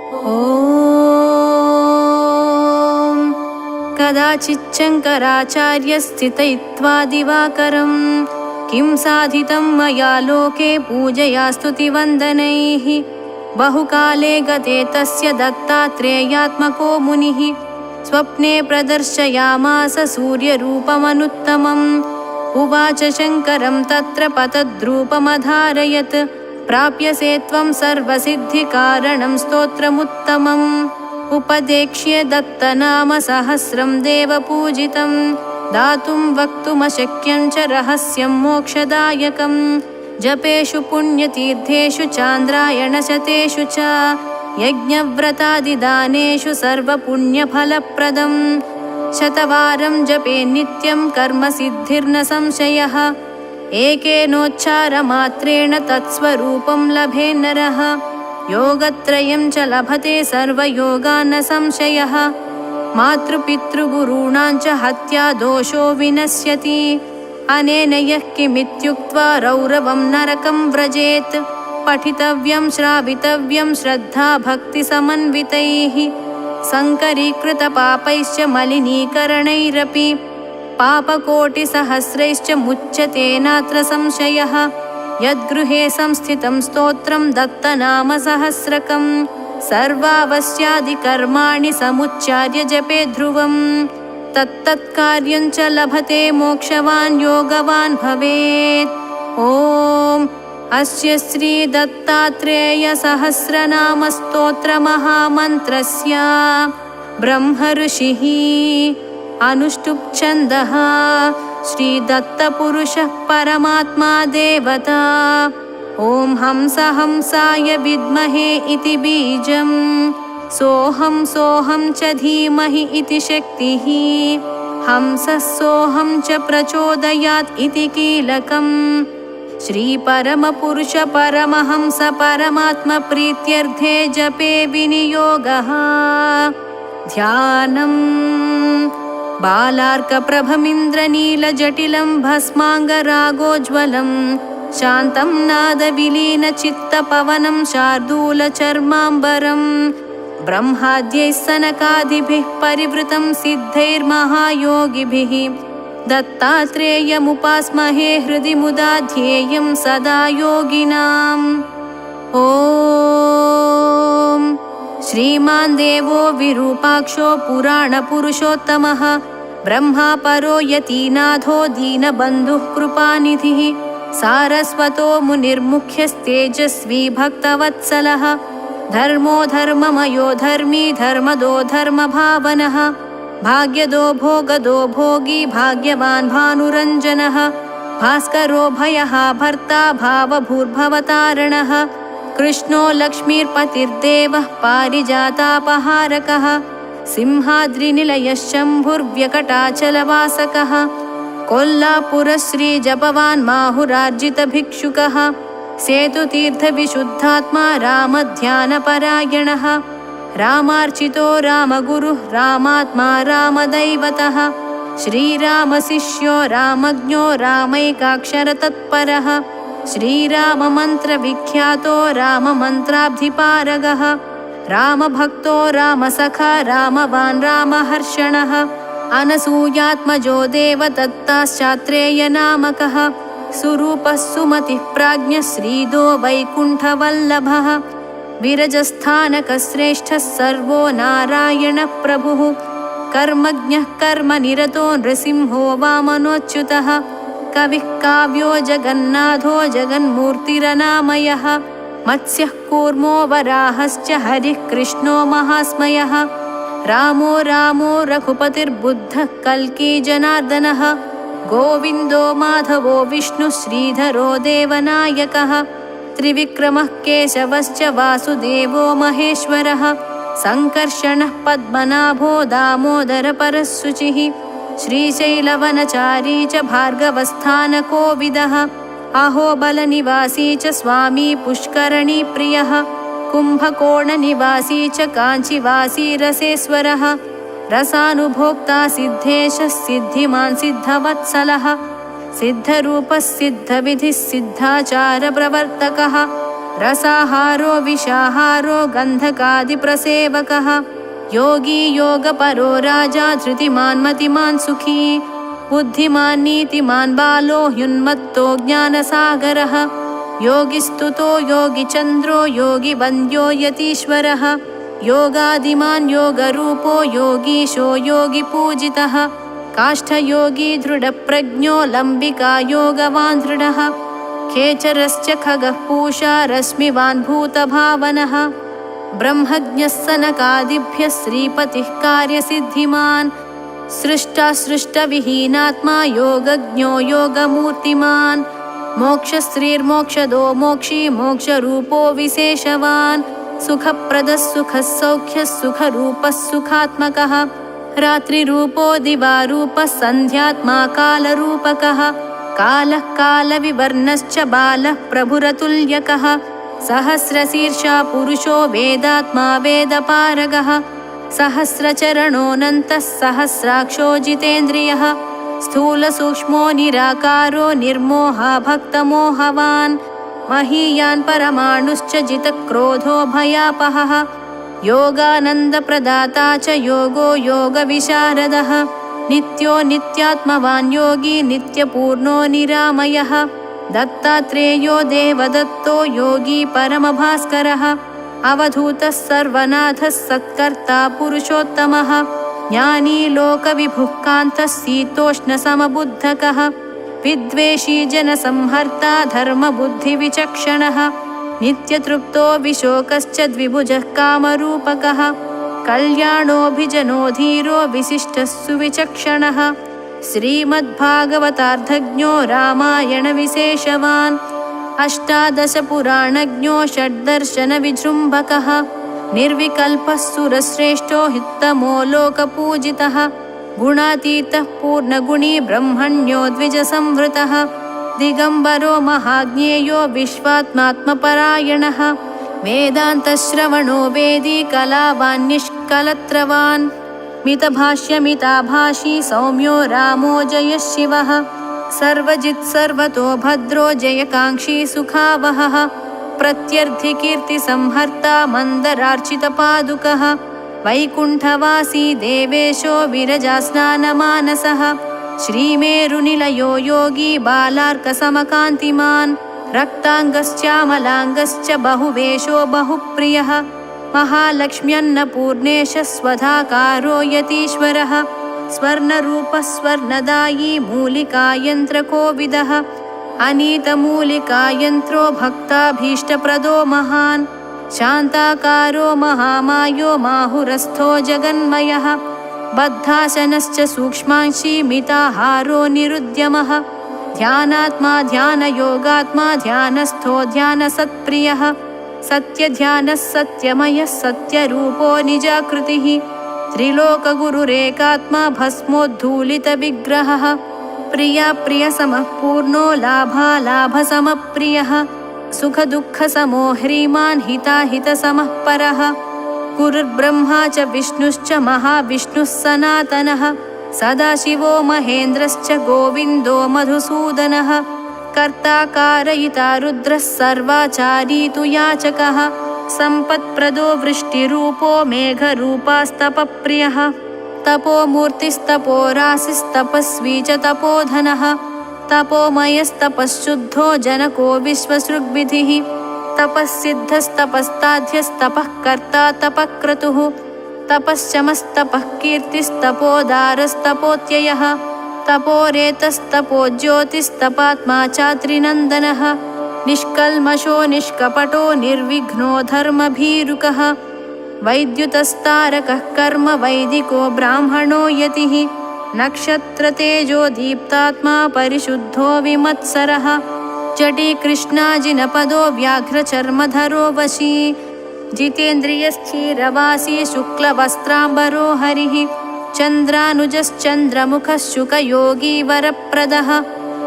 ॐ कदाचिच्चङ्कराचार्य स्थितयित्वा दिवाकरं किं साधितं मया लोके पूजया स्तुतिवन्दनैः। बहुकाले गते तस्य दत्तात्रेयात्मको मुनिः स्वप्ने प्रदर्शयामास सूर्यरूपमनुत्तमम्। उवाच शङ्करं तत्र पतद्रूपमधारयत् प्राप्यसे त्वं सर्वसिद्धिकारणं स्तोत्रमुत्तमम्। उपदेक्ष्य दत्तनाम सहस्रं देवपूजितं दातुं वक्तुमशक्यं च रहस्यं मोक्षदायकम्। जपेषु पुण्यतीर्थेषु चान्द्रायणशतेषु च यज्ञव्रतादिदानेषु सर्वपुण्यफलप्रदम्। शतवारं जपे नित्यं कर्मसिद्धिर्न संशयः। एकेनोच्चारमात्रेण तत्स्वरूपं लभे नरः। योगत्रयं च लभते सर्वयोगान् न संशयः। मातृपितृगुरूणां च हत्या दोषो विनश्यति। अनेन यः किमित्युक्त्वा रौरवं नरकं व्रजेत्। पठितव्यं श्रावितव्यं श्रद्धा भक्तिसमन्वितैः। सङ्करीकृतपापैश्च मलिनीकरणैरपि पापकोटिसहस्रैश्च मुच्यते नात्र संशयः। यद्गृहे संस्थितं स्तोत्रं दत्तनामसहस्रकं सर्वावस्यादिकर्माणि समुच्चार्य जपे ध्रुवम्। तत्तत्कार्यं च लभते मोक्षवान् योगवान् भवेत्। ॐ अस्य श्री दत्तात्रेय सहस्रनामस्तोत्रमहामन्त्रस्य ब्रह्मऋषिः अनुष्टुप् छन्दः श्रीदत्तपुरुषः परमात्मा देवता। ॐ हंसाय विद्महे इति बीजं सोऽहं च धीमहि इति शक्तिः। हंसः सोऽहं च प्रचोदयात् इति कीलकम्। श्रीपरमपुरुष परमहंस परमात्मप्रीत्यर्थे जपे विनियोगः। ध्यानम् बालार्कप्रभमिन्द्रनीलजटिलं भस्माङ्गरागोज्ज्वलं शान्तं नादविलीनचित्तपवनं शार्दूलचर्माम्बरं। ब्रह्माद्यैः सनकादिभिः परिवृतं सिद्धैर्महायोगिभिः दत्तात्रेयमुपास्महे हृदि मुदा ध्येयं सदा योगिनाम्। ॐ श्रीमान् देवो विरूपाक्षो पुराणपुरुषोत्तमः ब्रह्मा परो यतीनाथो दीनबन्धुः कृपानिधिः सारस्वतो मुनिर्मुख्यस्तेजस्वी भक्तवत्सलः धर्मो धर्ममयो धर्मी धर्मदो धर्मभावनः भाग्यदो भोगदो भोगी भाग्यवान् भानुरञ्जनः भास्करो भयः भर्ता भावभूर्भवतारणः कृष्णो लक्ष्मीर्पतिर्देवः पारिजातापहारकः सिंहाद्रिनिलयश्शम्भुर्व्यकटाचलवासकः कोल्लापुरश्रीजपवान् माहुरार्जितभिक्षुकः सेतुतीर्थविशुद्धात्मा रामध्यानपरायणः रामार्चितो रामगुरुः रामात्मा रामदैवतः श्रीरामशिष्यो रामज्ञो रामैकाक्षरतत्परः श्रीराममन्त्रविख्यातो राममन्त्राब्धिपारगः रामभक्तो रामसखा रामवान् रामहर्षणः अनसूयात्मजो देवदत्ताश्चात्रेयनामकः सुरूपः सुमतिः प्राज्ञः श्रीदो वैकुण्ठवल्लभः विरजस्थानकश्रेष्ठः सर्वो नारायणः प्रभुः कर्मज्ञः कर्मनिरतो नृसिंहो वामनोच्युतः कविः काव्यो जगन्नाथो जगन्मूर्तिरनामयः मत्स्यः कूर्मो वराहश्च हरिः कृष्णो महास्मयः रामो रामो रघुपतिर्बुद्धः कल्की जनार्दनः गोविन्दो माधवो विष्णुः श्रीधरो देवनायकः त्रिविक्रमः केशवश्च वासुदेवो महेश्वरः सङ्कर्षणः पद्मनाभो दामोदरपरः शुचिः श्रीशैलवनचारी च भार्गवस्थानकोविदः अहोबलनिवासी च स्वामी पुष्करणीप्रियः कुम्भकोणनिवासी च काञ्चीवासी रसेश्वरः रसानुभोक्ता सिद्धेशः सिद्धिमान् सिद्धवत्सलः सिद्धरूपः सिद्धविधिः सिद्धाचारप्रवर्तकः रसाहारो विषाहारो गन्धकादिप्रसेवकः योगी योगपरो राजा धृतिमान् मतिमान् सुखी बुद्धिमान् नीतिमान् बालो ह्युन्मत्तो ज्ञानसागरः योगिस्तुतो योगिचन्द्रो योगिवन्द्यो यतीश्वरः योगादिमान् योगरूपो योगीशो योगिपूजितः काष्ठयोगी दृढप्रज्ञो लम्बिका योगवान् दृढः खेचरश्च खगः पूषा रश्मिवान् भूतभावनः ब्रह्मज्ञः सनकादिभ्यः श्रीपतिः कार्यसिद्धिमान् सृष्टासृष्टविहीनात्मा योगज्ञो योगमूर्तिमान् मोक्षश्रीर्मोक्षदो मोक्षी मोक्षरूपो विशेषवान् सुखप्रदः सुखः सौख्यः सुखरूपः सुखात्मकः रात्रिरूपो दिवारूपः सन्ध्यात्मा कालरूपकः कालः कालविवर्णश्च बालः प्रभुरतुल्यकः सहस्रशीर्षा पुरुषो वेदात्मा वेदपारगः सहस्रचरणोऽनन्तः सहस्राक्षो जितेन्द्रियः स्थूलसूक्ष्मो निराकारो निर्मोहा भक्तमोहवान् महीयान् परमाणुश्च जितक्रोधो भयापहः योगानन्दप्रदाता च योगो योगविशारदः नित्यो नित्यात्मवान् योगी नित्यपूर्णो निरामयः दत्तात्रेयो देवदत्तो योगी परमभास्करः अवधूतः सर्वनाथः सत्कर्ता पुरुषोत्तमः ज्ञानी लोकविभुः कान्तः शीतोष्णसमबुद्धकः विद्वेषी जनसंहर्ता धर्मबुद्धिविचक्षणः नित्यतृप्तो विशोकश्च द्विभुजः कामरूपकः कल्याणोऽभिजनो धीरो विशिष्टः सुविचक्षणः श्रीमद्भागवतार्थज्ञो रामायणविशेषवान् अष्टादशपुराणज्ञो षड्दर्शनविजृम्भकः निर्विकल्पः सुरश्रेष्ठो हितमो लोकपूजितः गुणातीतः पूर्णगुणी ब्रह्मण्यो द्विजसंवृतः दिगम्बरो महाज्ञेयो विश्वात्मात्मपरायणः वेदान्तश्रवणो वेदी कलावान् निष्कलत्रवान् मितभाष्यमिताभाषी सौम्यो रामो जयः शिवः सर्वजित् सर्वतो भद्रो जयकाङ्क्षी सुखावहः प्रत्यर्थिकीर्तिसंहर्ता मन्दरार्चितपादुकः वैकुण्ठवासी देवेशो विरजास्नानमानसः श्रीमेरुनिलयो योगी बालार्कसमकान्तिमान् रक्ताङ्गश्चामलाङ्गश्च बहुवेषो बहुप्रियः महालक्ष्म्यन्नपूर्णेश स्वधाकारो यतीश्वरः स्वर्णरूपः स्वर्णदायी मूलिकायन्त्रकोविदः अनीतमूलिकायन्त्रो भक्ताभीष्टप्रदो महान् शान्ताकारो महामायो माहुरस्थो जगन्मयः बद्धासनश्च सूक्ष्मांशी मिताहारो निरुद्यमः ध्यानात्मा ध्यानयोगात्मा ध्यानस्थो ध्यानसत्प्रियः सत्यध्यानः सत्यमयः सत्यरूपो निजाकृतिः त्रिलोकगुरुरेकात्मा भस्मोद्धूलितविग्रहः प्रियसमः पूर्णो लाभालाभसमप्रियः सुखदुःखसमो ह्रीमान् हिताहितसमः परः गुरुर्ब्रह्मा च विष्णुश्च महाविष्णुः सनातनः सदाशिवो महेन्द्रश्च गोविन्दो मधुसूदनः कर्ता कारयिता रुद्रः सर्वाचारी तु याचकः सम्पत्प्रदो वृष्टिरूपो मेघरूपास्तपप्रियः तपोमूर्तिस्तपो राशिस्तपस्वी च तपोधनः तपोमयस्तपःशुद्धो जनको विश्वसृग्विधिः तपःसिद्धस्तपस्ताध्यस्तपः कर्ता तपःक्रतुः तपश्चमस्तपः कीर्तिस्तपोदारस्तपोत्ययः तपोरेतस्तपो ज्योतिस्तपात्मा चात्रिनन्दनः निष्कल्मषो निष्कपटो निर्विघ्नो धर्मभीरुकः वैद्युतस्तारकः कर्म वैदिको ब्राह्मणो यतिः नक्षत्रतेजो दीप्तात्मा परिशुद्धो विमत्सरः जटी कृष्णाजिनपदो व्याघ्रचर्मधरो वशी जितेन्द्रियश्चीरवासी शुक्लवस्त्राम्बरो हरिः चन्द्रानुजश्चन्द्रमुखः शुकयोगी वरप्रदः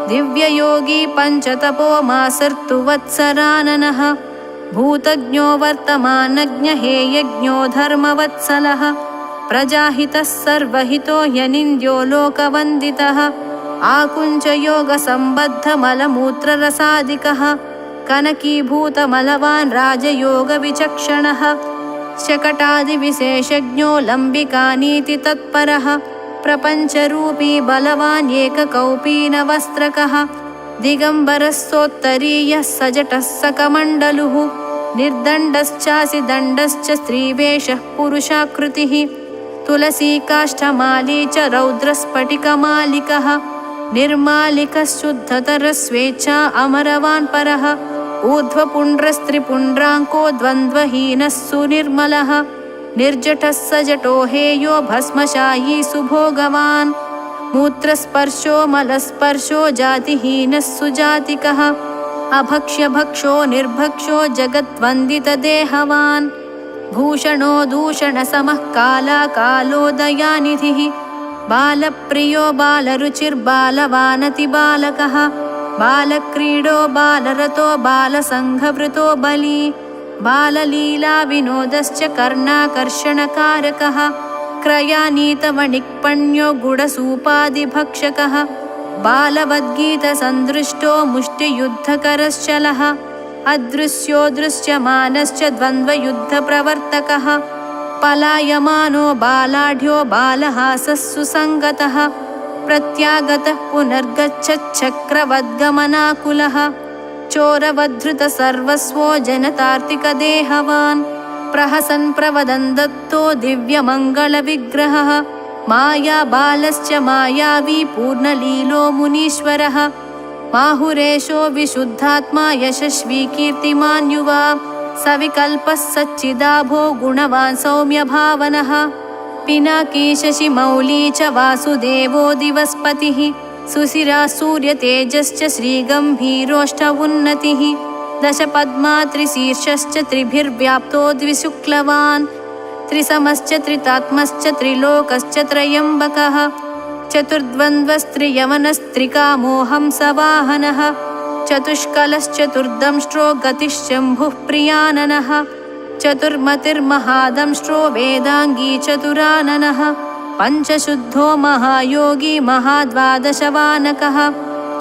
दिव्ययोगी पञ्चतपो मासर्तुवत्सराननः भूतज्ञो वर्तमानज्ञहेयज्ञो धर्मवत्सलः प्रजाहितः सर्वहितो ह्यनिन्द्यो लोकवन्दितः आकुञ्चयोगसम्बद्धमलमूत्ररसादिकः कनकीभूतमलवान् राजयोगविचक्षणः शकटादिविशेषज्ञो लम्बिकानीति तत्परः प्रपञ्चरूपी बलवान् एककौपीनवस्त्रकः दिगम्बरस्सोत्तरीयः सजटः सकमण्डलुः निर्दण्डश्चासि दण्डश्च स्त्रीवेषः पुरुषाकृतिः तुलसीकाष्ठमाली च रौद्रस्फटिकमालिकः निर्मालिकशुद्धतरस्वेच्छा अमरवान् परः ऊर्ध्वपुण्ड्रस्त्रिपुण्ड्राङ्को द्वन्द्वहीनः सुनिर्मलः निर्जटः सजटो हेयो भस्मशायी सुभोगवान् मूत्रस्पर्शो मलस्पर्शो जातिहीनः सुजातिकः अभक्ष्यभक्षो निर्भक्षो जगद्वन्दितदेहवान् भूषणो दूषणसमः कालाकालोदयानिधिः बालप्रियो बालरुचिर्बालवानतिबालकः बालक्रीडो बालरतो बालसङ्घवृतो बली बाललीलाविनोदश्च कर्णाकर्षणकारकः क्रयानीतवणिक्पण्यो गुडसूपादिभक्षकः बालवद्गीतसन्दृष्टो मुष्टियुद्धकरश्चलः अदृश्यो दृश्यमानश्च द्वन्द्वयुद्धप्रवर्तकः पलायमानो बालाढ्यो बालहासः सुसङ्गतः प्रत्यागतः पुनर्गच्छच्छक्रवद्गमनाकुलः चोरवद्धृतसर्वस्वो जनतार्तिकदेहवान् प्रहसन् प्रवदन् दत्तो दिव्यमङ्गलविग्रहः मायाबालश्च मायावी पूर्णलीलो मुनीश्वरः माहुरेशो विशुद्धात्मा यशस्वी कीर्तिमान् युवा सविकल्पः सच्चिदाभो गुणवान् सौम्यभावनः पिनाकी शशिमौली च वासुदेवो दिवस्पतिः सुशिरा सूर्यतेजश्च श्रीगम्भीरोष्ठवुन्नतिः दशपद्मा त्रिशीर्षश्च त्रिभिर्व्याप्तो द्विशुक्लवान् त्रिसमश्च त्रितात्मश्च त्रिलोकश्च त्रयम्बकः चतुर्द्वन्द्वस्त्रियवनस्त्रिकामो हंसवाहनः चतुष्कलश्चतुर्दंष्ट्रो गतिश्शम्भुः प्रियाननः चतुर्मतिर्महादंष्ट्रो वेदाङ्गी चतुराननः पञ्चशुद्धो महायोगी महाद्वादशवानकः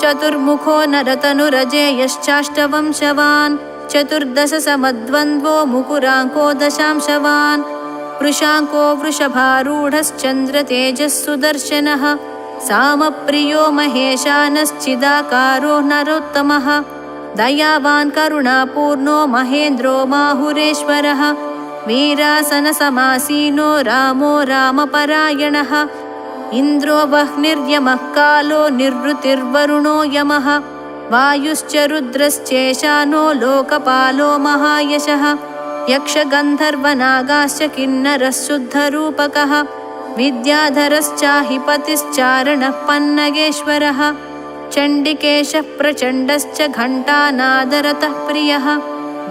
चतुर्मुखो नरतनुरजेयश्चाष्टवंशवान् चतुर्दशसमद्वन्द्वो मुकुराङ्को दशांशवान् वृषाङ्को वृषभारूढश्चन्द्रतेजः सुदर्शनः सामप्रियो महेशानश्चिदाकारो नरोत्तमः दयावान् करुणापूर्णो महेन्द्रो माहुरेश्वरः वीरासनसमासीनो रामो रामपरायणः इन्द्रो वह्निर्यमः कालो निर्वृतिर्वरुणो यमः वायुश्च रुद्रश्चेशानो लोकपालो महायशः यक्षगन्धर्वनागाश्च किन्नरः शुद्धरूपकः विद्याधरश्चाहिपतिश्चारणः पन्नगेश्वरः चण्डिकेशः प्रचण्डश्च घण्टानादरतः प्रियः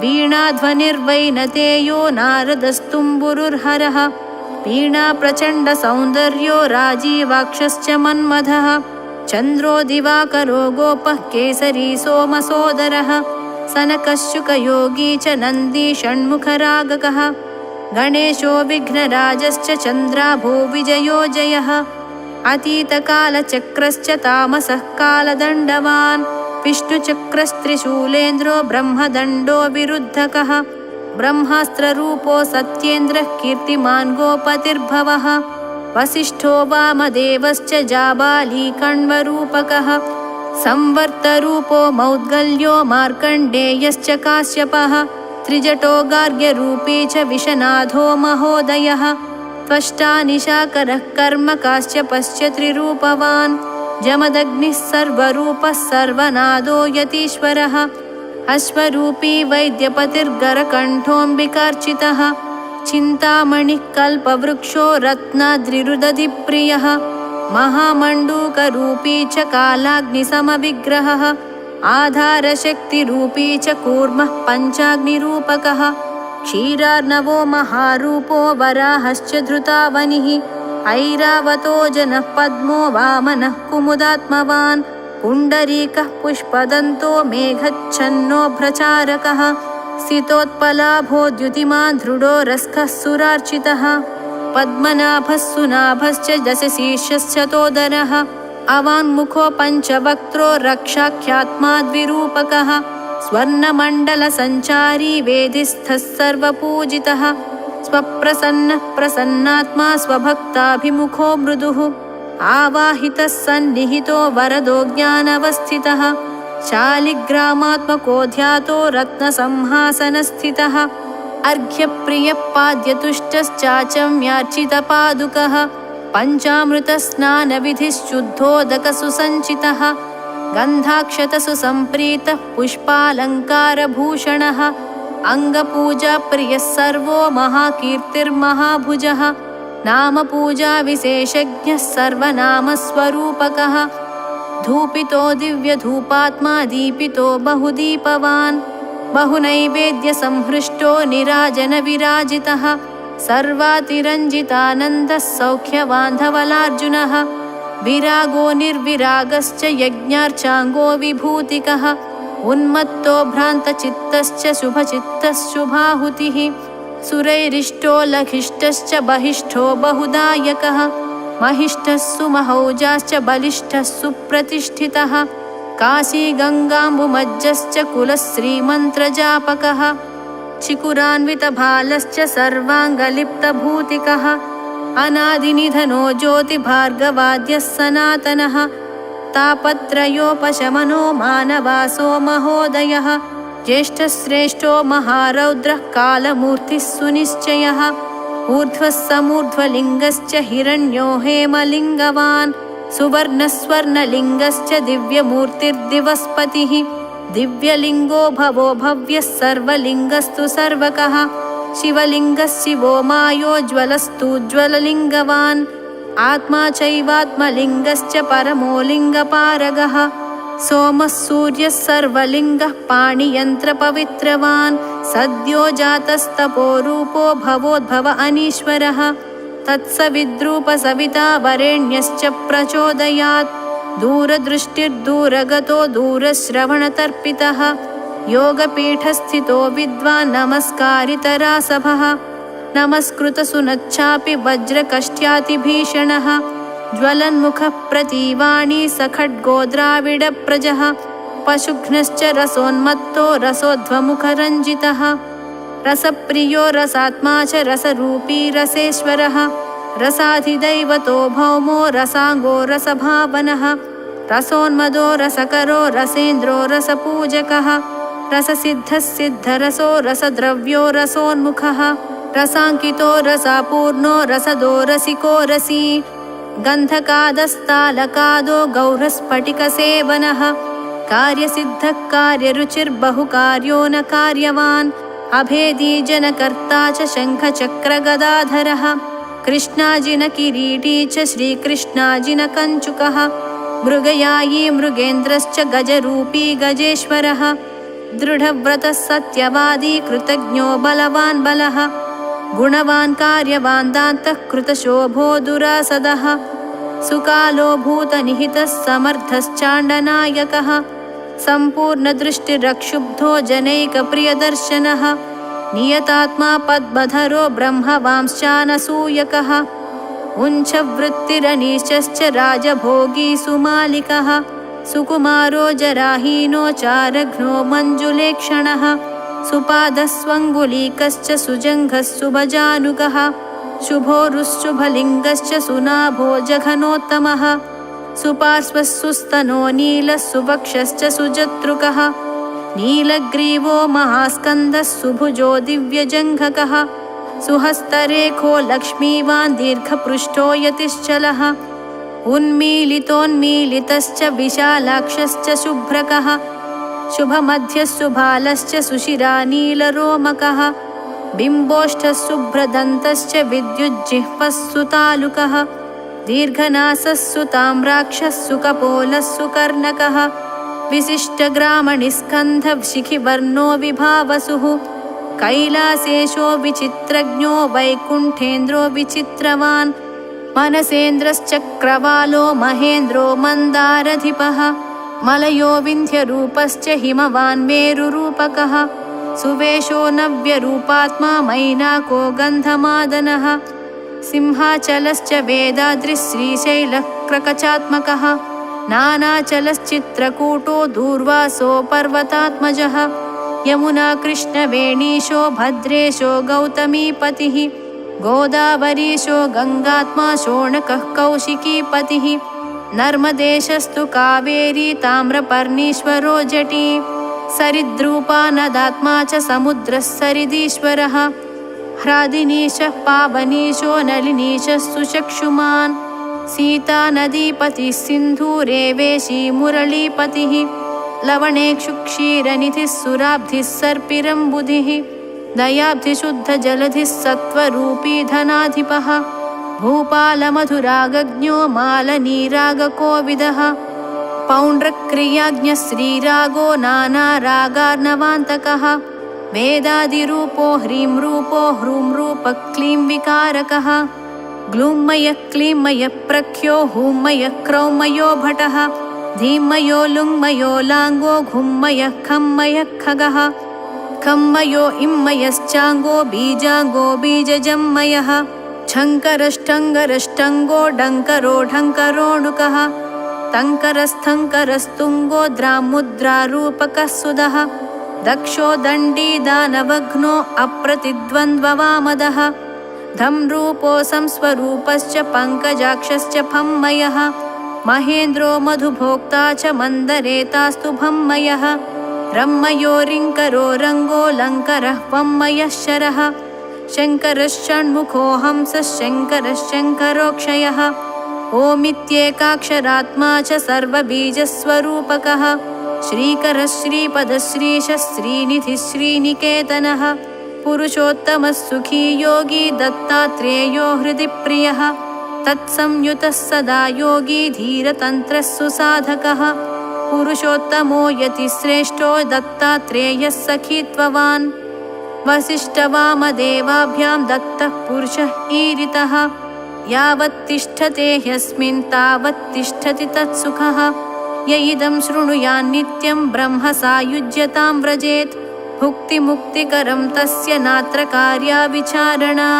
वीणाध्वनिर्वैनतेयो नारदस्तुम्बुरुर्हरः वीणाप्रचण्डसौन्दर्यो राजीवाक्षश्च मन्मथः चन्द्रो दिवाकरो गोपः केसरी सोमसोदरः सनकश्युकयोगी च नन्दी षण्मुखरागकः गणेशो विघ्नराजश्च चन्द्राभो विजयो जयः अतीतकालचक्रश्च तामसः कालदण्डवान् विष्णुचक्रस्त्रिशूलेन्द्रो ब्रह्मदण्डो विरुद्धकः ब्रह्मास्त्ररूपो सत्येन्द्रः कीर्तिमान् गोपतिर्भवः वसिष्ठो वामदेवश्च जाबाली कण्वरूपकः संवर्तरूपो मौद्गल्यो मार्कण्डेयश्च काश्यपः त्रिजटो गार्ग्यरूपी च विशनाथो महोदयः त्वष्टा निशाकरः कर्म काश्यपश्च त्रिरूपवान् जमदग्निः सर्वरूपः सर्वनादो यतीश्वरः अश्वरूपी वैद्यपतिर्गरकण्ठोऽम्बिकार्चितः चिन्तामणिः कल्पवृक्षो रत्नाद्रिरुदधिप्रियः महामण्डूकरूपी च कालाग्निसमविग्रहः आधारशक्तिरूपी च कूर्मः पञ्चाग्निरूपकः क्षीरार्णवो महारूपो वराहश्च धृतावनिः ऐरावतो जनः पद्मो वामनः कुमुदात्मवान् पुण्डरीकः पुष्पदन्तो मेघच्छन्नो भ्रचारकः सितोत्पलाभो द्युतिमान् दृढो रस्खः सुरार्चितः पद्मनाभः सुनाभश्च दशशीर्षश्चतोदरः अवान्मुखो पञ्चवक्त्रो रक्षाख्यात्मा द्विरूपकः स्वर्णमण्डलसञ्चारी वेदिस्थः सर्वपूजितः स्वप्रसन्नः प्रसन्नात्मा स्वभक्ताभिमुखो मृदुः आवाहितः सन्निहितो वरदो ज्ञानवस्थितः शालिग्रामात्मको ध्यातो रत्नसंहासनस्थितः अर्घ्यप्रियपाद्यतुष्टश्चाचम्यार्चितपादुकः पञ्चामृतस्नानविधिश्शुद्धोदकसुसञ्चितः गन्धाक्षतसुसम्प्रीतः पुष्पालङ्कारभूषणः अङ्गपूजाप्रियः सर्वो महाकीर्तिर्महाभुजः नामपूजाविशेषज्ञः सर्वनामस्वरूपकः धूपितो दिव्यधूपात्मा दीपितो बहुदीपवान् बहुनैवेद्यसंहृष्टो निराजनविराजितः सर्वातिरञ्जितानन्दः सौख्यवान् धवलार्जुनः विरागो निर्विरागश्च यज्ञार्चाङ्गो विभूतिकः उन्मत्तो भ्रान्तचित्तश्च शुभचित्तः शुभाहुतिः सुरैरिष्टो लघिष्ठश्च बहिष्ठो बहुदायकः महिष्ठः सुमहौजाश्च बलिष्ठः सुप्रतिष्ठितः काशीगङ्गाम्बुमज्जश्च कुलश्रीमन्त्रजापकः चिकुरान्वितभालश्च सर्वाङ्गलिप्तभूतिकः अनादिनिधनो ज्योतिभार्गवाद्यः सनातनः तापत्रयोपशमनो मानवासो महोदयः ज्येष्ठश्रेष्ठो महारौद्रः कालमूर्तिः सुनिश्चयः ऊर्ध्वः समूर्ध्वलिङ्गश्च हिरण्यो हेमलिङ्गवान् सुवर्णस्वर्णलिङ्गश्च दिव्यमूर्तिर्दिवस्पतिः दिव्यलिङ्गो भवो भव्यः सर्वलिङ्गस्तु सर्वकः शिवलिङ्गः शिवो मायोज्ज्वलस्तुज्ज्वललिङ्गवान् आत्मा चैवात्मलिङ्गश्च परमो लिङ्गपारगः सोमः सूर्यः सर्वलिङ्गः पाणियन्त्रपवित्रवान् सद्यो जातस्तपोरूपो भवोद्भव अनीश्वरः तत्सविद्रूपसविता वरेण्यश्च प्रचोदयात् दूरदृष्टिर्दूरगतो दूरश्रवणतर्पितः योगपीठस्थितो विद्वान् नमस्कारितरासभः नमस्कृतसुनच्छापि वज्रकष्ट्यातिभीषणः ज्वलन्मुखः प्रतीवाणी सखड्गो द्राविडप्रजः पशुघ्नश्च रसोन्मत्तो रसोध्वमुखरञ्जितः रसप्रियो रसात्मा च रसरूपी रसेश्वरः रसाधिदैवतो भौमो रसाङ्गो रसभावनः रसोन्मदो रसकरो रसेन्द्रो रसपूजकः रससिद्धः सिद्धरसो रसद्रव्यो रसोन्मुखः रसाङ्कितो रसापूर्णो रसदो रसिको रसी गन्धकादस्तालकादो गौरस्फटिकसेवनः कार्यसिद्धः कार्यरुचिर्बहुकार्यो न कार्यवान् अभेदी जनकर्ता च शङ्खचक्रगदाधरः कृष्णाजिनकिरीटी च श्रीकृष्णाजिनकञ्चुकः मृगयायी मृगेन्द्रश्च गजरूपी गजेश्वरः दृढव्रतः सत्यवादी कृतज्ञो बलवान् बलः गुणवान् कार्यवान् दान्तः कृतशोभो दुरासदः सुकालो भूतनिहितः समर्थश्चाण्डनायकः सम्पूर्णदृष्टिरक्षुब्धो जनैकप्रियदर्शनः नियतात्मा पद्मधरो ब्रह्मवांश्चानसूयकः उञ्छवृत्तिरनीशश्च राजभोगी सुमालिकः सुकुमारो जराहीनो चारघ्नो मञ्जुलेक्षणः सुपादस्वङ्गुलीकश्च सुजङ्घः सुभजानुगः शुभोरुश्शुभलिङ्गश्च सुनाभो जघनोत्तमः सुपार्श्वः सुस्तनो नीलः सुवक्षश्च सुजतृकः नीलग्रीवो महास्कन्दः सुभुजो दिव्यजङ्घकः सुहस्तरेखो लक्ष्मीवान् दीर्घपृष्ठो यतिश्चलः उन्मीलितोन्मीलितश्च विशालाक्षश्च शुभ्रकः शुभमध्यः सुभालश्च सुशिरानीलरोमकः बिम्बोष्ठः शुभ्रदन्तश्च विद्युज्जिह्वः सुतालुकः दीर्घनासः सुताम्राक्षः सुकपोलः सुकर्णकः विशिष्टग्रामणिस्कन्धः शिखिवर्णो विभावसुः कैलासेशो विचित्रज्ञो वैकुण्ठेन्द्रो विचित्रवान् मनसेन्द्रश्चक्रवालो महेन्द्रो मन्दारधिपः मलयो विन्ध्यरूपश्च हिमवान् मेरुरूपकः सुवेशो नव्यरूपात्मा मैनाको गन्धमादनः सिंहाचलश्च वेदाद्रिः श्रीशैलः क्रकचात्मकः नानाचलश्चित्रकूटो दूर्वासो पर्वतात्मजः यमुना कृष्णवेणीशो भद्रेशो गौतमीपतिः गोदावरीशो गङ्गात्मा शोणकः कौशिकीपतिः नर्मदेशस्तु कावेरी ताम्रपर्णीश्वरो जटी सरिद्रूपा नदात्मा च समुद्रः सरिदीश्वरः ह्रादिनीशः पावनीशो नलिनीशः सुचक्षुमान् सीता नदीपतिः सिन्धुरेवेशी मुरलीपतिः लवणेक्षुक्षीरनिधिः सुराब्धिः सर्पिरम्बुधिः दयाब्धिशुद्धजलधिः सत्त्वरूपी धनाधिपः भूपालमधुरागज्ञो मालनीरागकोविदः पौण्ड्रक्रियाज्ञः श्रीरागो नानारागार्णवान्तकः वेदादिरूपो ह्रीं रूपो ह्रूं रूपः क्लीं विकारकः ग्लूमयः क्लीमयः प्रख्यो हूमयः क्रौमयो भटः धीमयो लुङ्मयो लाङ्गो घुम्मयः खम्मयः खगः खम्मयो इम्मयश्चाङ्गो बीजाङ्गो बीजजम्मयः छङ्करष्टङ्गरष्टङ्गो डङ्करो ढङ्करोणुकः तङ्करस्थङ्करस्तुङ्गो द्रामुद्रारूपकः सुदः दक्षो दण्डी दानवघ्नो अप्रतिद्वन्द्ववामदः धम्रूपो संस्वरूपश्च पङ्कजाक्षश्च फम्मयः महेन्द्रो मधुभोक्ता च मन्दरेतास्तु भम्मयः रम्मयो रिङ्करो रङ्गो लङ्करः वम्मयः शरः शङ्करश्षण्मुखो हंसः शङ्करः शङ्करोक्षयः ओमित्येकाक्षरात्मा च सर्वबीजस्वरूपकः श्रीकरः श्रीपदश्रीशः श्रीनिधिः श्रीनिकेतनः पुरुषोत्तमः सुखी योगी दत्तात्रेयो हृदि प्रियः तत्संयुतः सदा योगी धीरतन्त्रः सुसाधकः पुरुषोत्तमो यतिश्रेष्ठो दत्तात्रेयः सखीत्ववान् वसिष्ठवामदेवाभ्यां दत्तः पुरुषः ईरितः यावत्तिष्ठते ह्यस्मिन् तावत्तिष्ठति तत्सुखः य इदं शृणुयान्नित्यं ब्रह्म सायुज्यतां व्रजेत् भुक्तिमुक्तिकरं तस्य नात्र कार्या विचारणा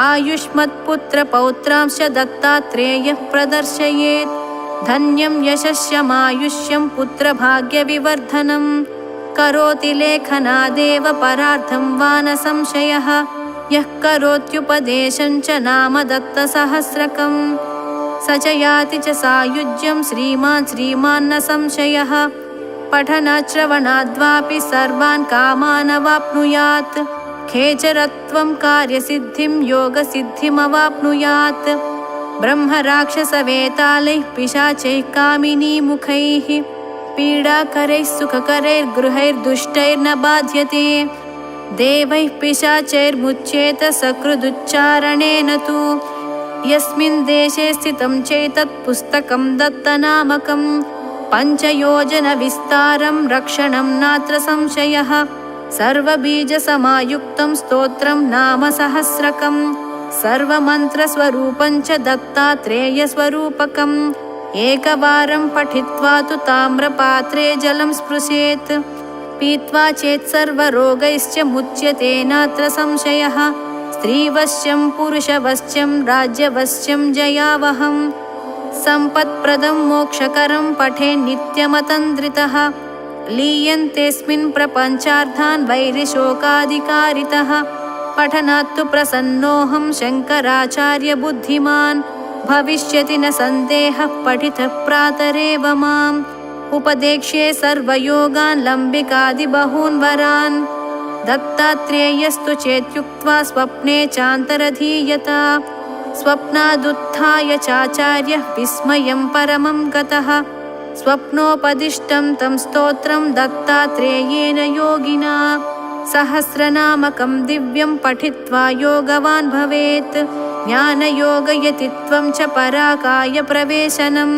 आयुष्मत्पुत्रपौत्रांश्च दत्तात्रेयः प्रदर्शयेत् धन्यं यशस्यमायुष्यं पुत्रभाग्यविवर्धनं करोति लेखनादेव परार्थं वा न संशयः यः करोत्युपदेशं च नाम दत्तसहस्रकं स च याति च सायुज्यं श्रीमान् श्रीमान् न संशयः पठनाश्रवणाद्वापि सर्वान् कामानवाप्नुयात् खेचरत्वं कार्यसिद्धिं योगसिद्धिमवाप्नुयात् ब्रह्मराक्षसवेतालैः पिशाचैः कामिनीमुखैः पीडाकरैः सुखकरैर्गृहैर्दुष्टैर्न बाध्यते देवैः पिशाचैर्मुच्येत सकृदुच्चारणेन तु यस्मिन् देशे स्थितं चैतत् पुस्तकं दत्तनामकं पञ्चयोजनविस्तारं रक्षणं नात्र संशयः सर्वबीजसमायुक्तं स्तोत्रं नाम सहस्रकं सर्वमन्त्रस्वरूपं च दत्तात्रेयस्वरूपकम् एकवारं पठित्वा तु ताम्रपात्रे जलं स्पृशेत् पीत्वा चेत् सर्वरोगैश्च मुच्यते नात्र संशयः स्त्रीवश्यं पुरुषवश्यं राज्यवश्यं जयावहं सम्पत्प्रदं मोक्षकरं पठेन् नित्यमतन्द्रितः लीयन्तेऽस्मिन् प्रपञ्चार्थान् वैरिशोकाधिकारितः पठनात्तु प्रसन्नोऽहं शङ्कराचार्य बुद्धिमान् भविष्यति न सन्देहः पठितः प्रातरेव माम् उपदेक्ष्ये सर्वयोगान् लम्बिकादिबहून् वरान् दत्तात्रेयस्तु चेत्युक्त्वा स्वप्ने चान्तरधीयता स्वप्नादुत्थाय चाचार्यः विस्मयं परमं गतः स्वप्नोपदिष्टं तं स्तोत्रं दत्तात्रेयेन योगिना सहस्रनामकं दिव्यं पठित्वा योगवान् भवेत् ज्ञानयोगयतित्वं च पराकायप्रवेशनं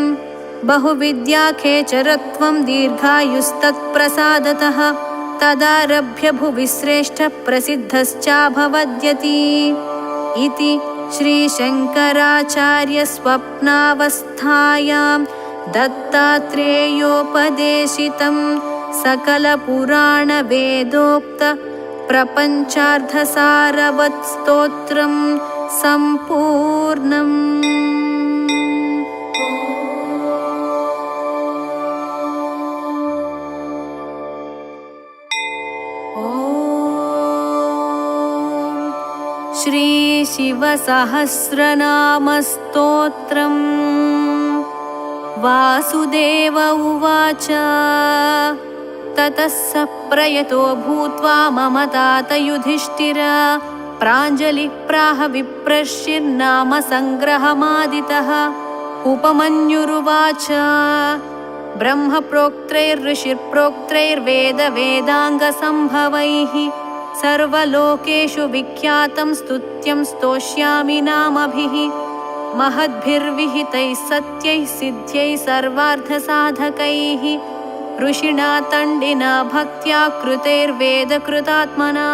बहुविद्याखेचरत्वं दीर्घायुस्तत्प्रसादतः तदारभ्य भुवि श्रेष्ठः प्रसिद्धश्चाभवद्यति इति श्रीशङ्कराचार्यस्वप्नावस्थायां दत्तात्रेयोपदेशितं सकलपुराणवेदोक्त प्रपञ्चार्धसारवत् स्तोत्रं सम्पूर्णम्। शिवसहस्रनामस्तोत्रम्। वासुदेव उवाच ततः स प्रयतो भूत्वा मम तात युधिष्ठिर प्राञ्जलिः प्राह विप्रश्यन्नाम संग्रहमादितः। उपमन्युरुवाच ब्रह्मप्रोक्तैर्ऋषिर्प्रोक्तैर्वेदवेदाङ्गसम्भवैः सर्वलोकेषु विख्यातं स्तुत्यं स्तोष्यामि नामभिः। महद्भिर्विहितैः सत्यैः सिद्ध्यैः सर्वार्थसाधकैः ऋषिणा तण्डिना भक्त्या कृतैर्वेदकृतात्मना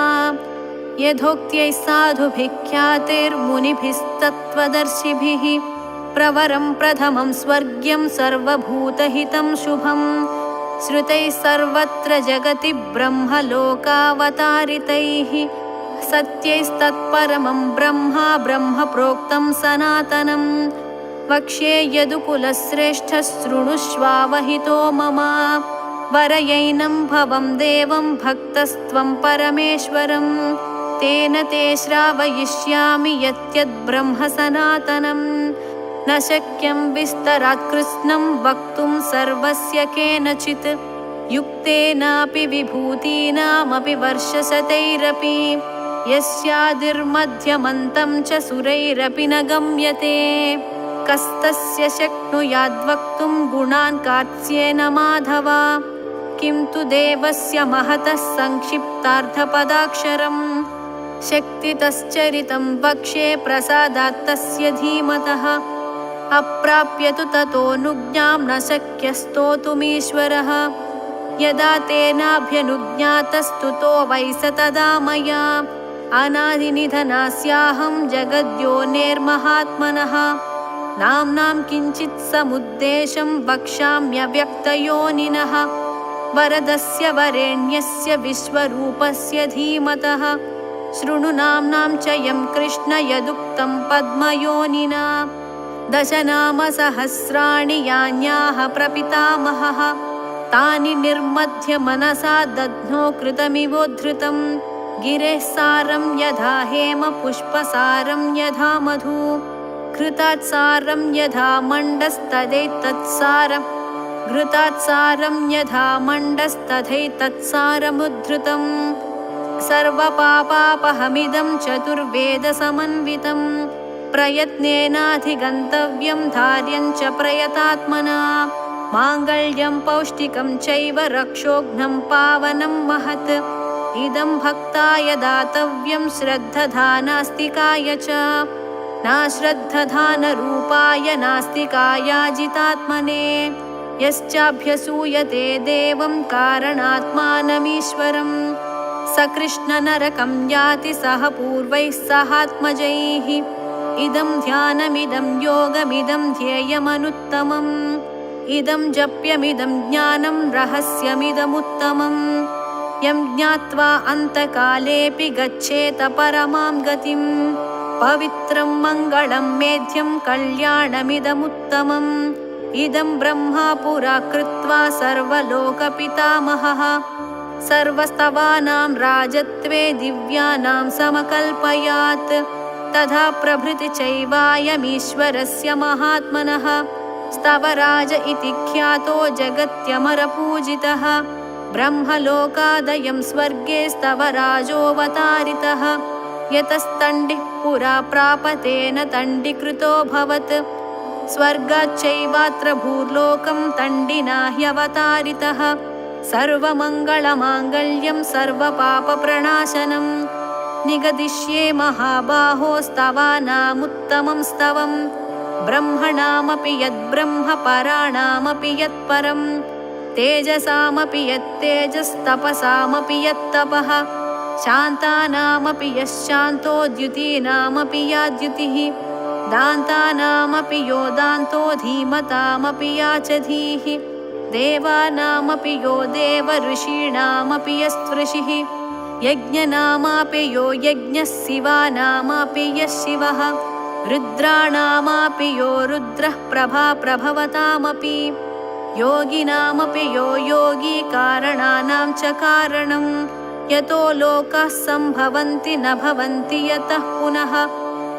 यथोक्त्यैः साधुभिः ख्यातैर्मुनिभिस्तत्त्वदर्शिभिः प्रवरं प्रथमं स्वर्ग्यं सर्वभूतहितं शुभं श्रुतैः सर्वत्र जगति ब्रह्मलोकावतारितैः सत्यैस्तत्परमं ब्रह्मा ब्रह्म प्रोक्तं सनातनं वक्ष्ये यदुकुलश्रेष्ठः शृणुष्वावहितो मम वरयैनं भवं देवं भक्तस्त्वं परमेश्वरं तेन ते श्रावयिष्यामि यद्ब्रह्म सनातनं न शक्यं विस्तरात् कृत्स्नं वक्तुं सर्वस्य केनचित् युक्तेनापि विभूतीनामपि वर्षशतैरपि यस्यादिर्मध्यमन्तं च सुरैरपि न गम्यते कस्तस्य शक्नुयाद्वक्तुं गुणान् कार्त्स्येन माधव किं तु देवस्य महतः संक्षिप्तार्थपदाक्षरम् शक्तितश्चरितं वक्ष्ये प्रसादात् तस्य धीमतः अप्राप्य तु ततोऽनुज्ञां न शक्यस्तोतुमीश्वरः यदा तेनाभ्यनुज्ञातस्तुतो वै स तदा मया अनादिनिधनास्याहं जगद्योनेर्महात्मनः नाम्नां किञ्चित् समुद्देशं वक्ष्याम्यव्यक्तयोनिनः वरदस्य वरेण्यस्य विश्वरूपस्य धीमतः शृणु नाम्नां च यं कृष्ण यदुक्तं पद्मयोनिना दशनामसहस्राणि यान्याः प्रपितामहः तानि निर्मध्य मनसा दध्नो कृतमिवोद्धृतं गिरेः सारं यथा हेम पुष्पसारं यथा मधु घृतात् सारं यथा मण्डस्तदैतत्सारं घृतात् सारं यथा मण्डस्तथैतत्सारमुद्धृतं सर्वपापापहमिदं चतुर्वेदसमन्वितं प्रयत्नेनाधिगन्तव्यं धार्यं च प्रयतात्मना माङ्गल्यं पौष्टिकं चैव रक्षोघ्नं पावनं महत् इदं भक्ताय दातव्यं श्रद्धधानास्तिकाय च नाश्रद्धधानरूपाय नास्तिकायाजितात्मने यश्चाभ्यसूयते देवं कारणात्मानमीश्वरं स कृष्णनरकं याति सह पूर्वैः सहात्मजैः इदं ध्यानमिदं योगमिदं ध्येयमनुत्तमम् इदं जप्यमिदं ज्ञानं रहस्यमिदमुत्तमं यं ज्ञात्वा अन्तकालेऽपि गच्छेत परमां गतिं पवित्रं मङ्गलं मेध्यं कल्याणमिदमुत्तमम् इदं ब्रह्मा पुरा कृत्वा सर्वलोकपितामहः सर्वस्तवानां राजत्वे दिव्यानां समकल्पयात् तथा प्रभृति चैवायमीश्वरस्य महात्मनः स्तवराज इति ख्यातो जगत्यमरपूजितः ब्रह्मलोकादयं स्वर्गे स्तवराजोऽवतारितः यतस्तण्डिः पुरा प्रापतेन तण्डीकृतोऽभवत् स्वर्गाच्चैवात्र भूर्लोकं तण्डिना ह्यवतारितः सर्वमङ्गलमाङ्गल्यं सर्वपापप्रणाशनं निगदिष्ये महाबाहो स्तवानामुत्तमं स्तवम् ब्रह्मणामपि यद्ब्रह्म पराणामपि यत्परं तेजसामपि यत्तेजस्तपसामपि यत्तपः शान्तानामपि यश्शान्तो द्युतीनामपि या द्युतिः दान्तानामपि यो दान्तो धीमतामपि या च धीः देवानामपि यो देव ऋषीणामपि यस्त्वृषिः यज्ञनामापि यो यज्ञः शिवानामपि यः शिवः रुद्राणामपि यो रुद्रः प्रभा प्रभवतामपि योगिनामपि यो योगी कारणानां च कारणं यतो लोकाः सम्भवन्ति न भवन्ति यतः पुनः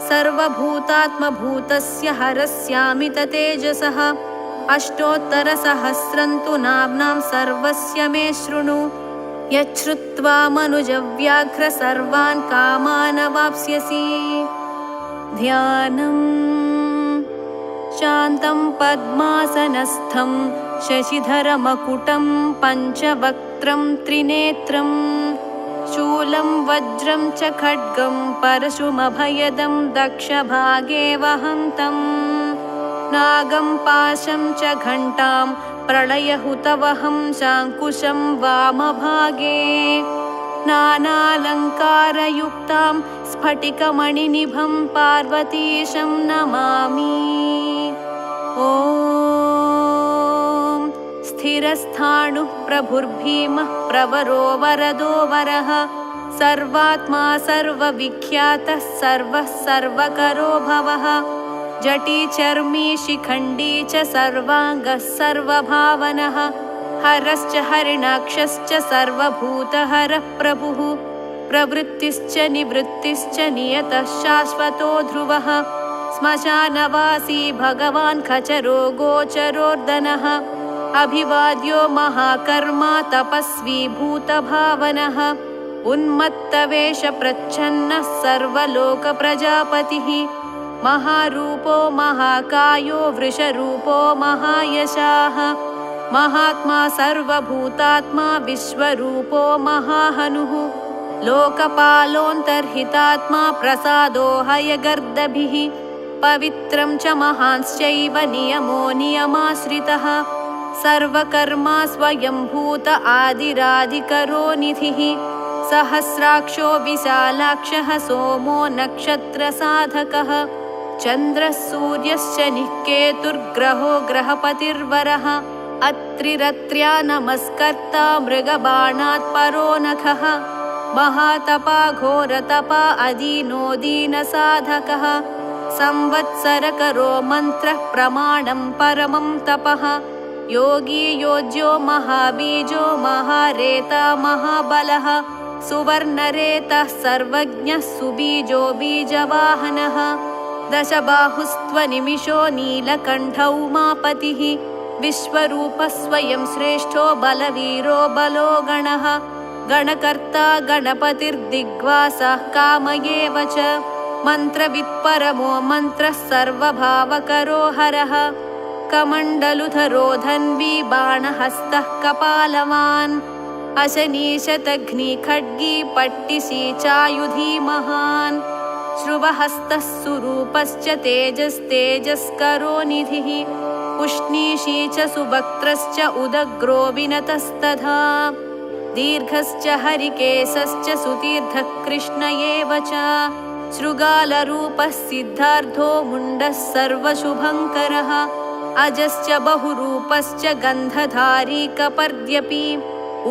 स सर्वभूतात्मभूतस्य हरस्यामित तेजसः अष्टोत्तरसहस्रं तु नाम्नां सर्वस्य मे शृणु यच्छ्रुत्वा मनुजव्याघ्र सर्वान् कामानवाप्स्यसि। ध्यानम् शान्तं पद्मासनस्थं शशिधरमकुटं पञ्चवक्त्रं त्रिनेत्रं शूलं वज्रं च खड्गं परशुमभयदं दक्षभागे वहन्तम् नागं पाशं च घण्टां प्रलयहुतवहं शाङ्कुशं वामभागे नानालङ्कारयुक्तां स्फटिकमणिनिभं पार्वतीशं नमामि। ॐ स्थिरस्थाणुः प्रभुर्भीमः प्रवरो वरदो वरः सर्वात्मा सर्वविख्यातः सर्वः सर्वकरो भवः जटी चर्मी शिखण्डी च सर्वाङ्गः सर्वभावनः हरश्च हरिणाक्षश्च सर्वभूतहरः प्रभुः प्रवृत्तिश्च निवृत्तिश्च नियतः शाश्वतो ध्रुवः श्मशानवासी भगवान् खचरो गोचरोर्दनः अभिवाद्यो महाकर्मा तपस्वी भूतभावनः उन्मत्तवेषप्रच्छन्नः सर्वलोकप्रजापतिः महारूपो महाकायो वृषरूपो महायशाः महात्मा सर्वभूतात्मा विश्वरूपो महाहनुः लोकपालोऽन्तर्हितात्मा प्रसादो हयगर्दभिः पवित्रं च महांश्चैव नियमो नियमाश्रितः सर्वकर्मा स्वयंभूत आदिरादिकरो निधिः सहस्राक्षो विशालाक्षः सोमो नक्षत्रसाधकः चन्द्रः सूर्यश्च निःकेतुर्ग्रहो ग्रहपतिर्वरः अत्रिरत्र्या नमस्कर्ता मृगबाणात् परो नखः महातपा घोरतपा अदीनो दीनसाधकः संवत्सरकरो मन्त्रः प्रमाणं परमं तपः योगी योज्यो महाबीजो महारेता महाबलः सुवर्णरेतः सर्वज्ञः सुबीजो बीजवाहनः दशबाहुस्त्वनिमिषो नीलकण्ठौ उमापतिः विश्वरूपः स्वयं श्रेष्ठो बलवीरो बलो गणः गणकर्ता गणपतिर्दिग्वासः काम एव च मन्त्रवित्परमो मन्त्रः सर्वभावकरो हरः कमण्डलुधरो धन्वी बाणहस्तः कपालवान् अशनीशतघ्नी खड्गी पट्टिशी चायुधी महान् श्रुवहस्तः सुरूपश्च तेजस्तेजस्करो निधिः उष्णीषी च सुवक्त्रश्च उदग्रो विनतस्तथा दीर्घश्च हरिकेशश्च सुतीर्थः कृष्ण एव च शृगालरूपः सिद्धार्थो मुण्डः सर्वशुभङ्करः अजश्च बहुरूपश्च गन्धधारी कपर्द्यपि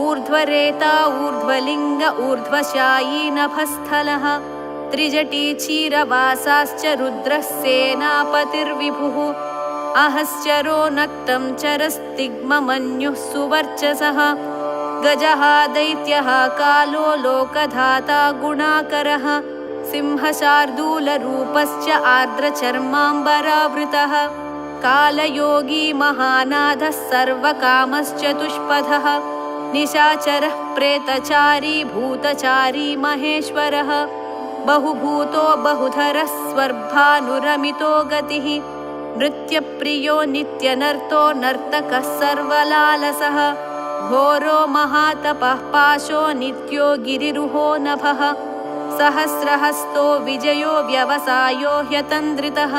ऊर्ध्वरेता ऊर्ध्वलिङ्ग ऊर्ध्वशायी नभस्थलः त्रिजटी क्षीरवासाश्च रुद्रः सेनापतिर्विभुः अहश्चरो नक्तं चरस्तिग्ममन्युः सुवर्चसः गजः दैत्यः कालो लोकधाता गुणाकरः सिंहशार्दूलरूपश्च आर्द्रचर्माम्बरावृतः कालयोगी महानाथः सर्वकामश्चतुष्पथः निशाचरः प्रेतचारी भूतचारी महेश्वरः बहुभूतो बहुधरः स्वर्भानुरमितो गतिः नृत्यप्रियो नित्यनर्तो नर्तकः सर्वलालसः घोरो महातपः पाशो नित्यो गिरिरुहो नभः सहस्रहस्तो विजयो व्यवसायो ह्यतन्द्रितः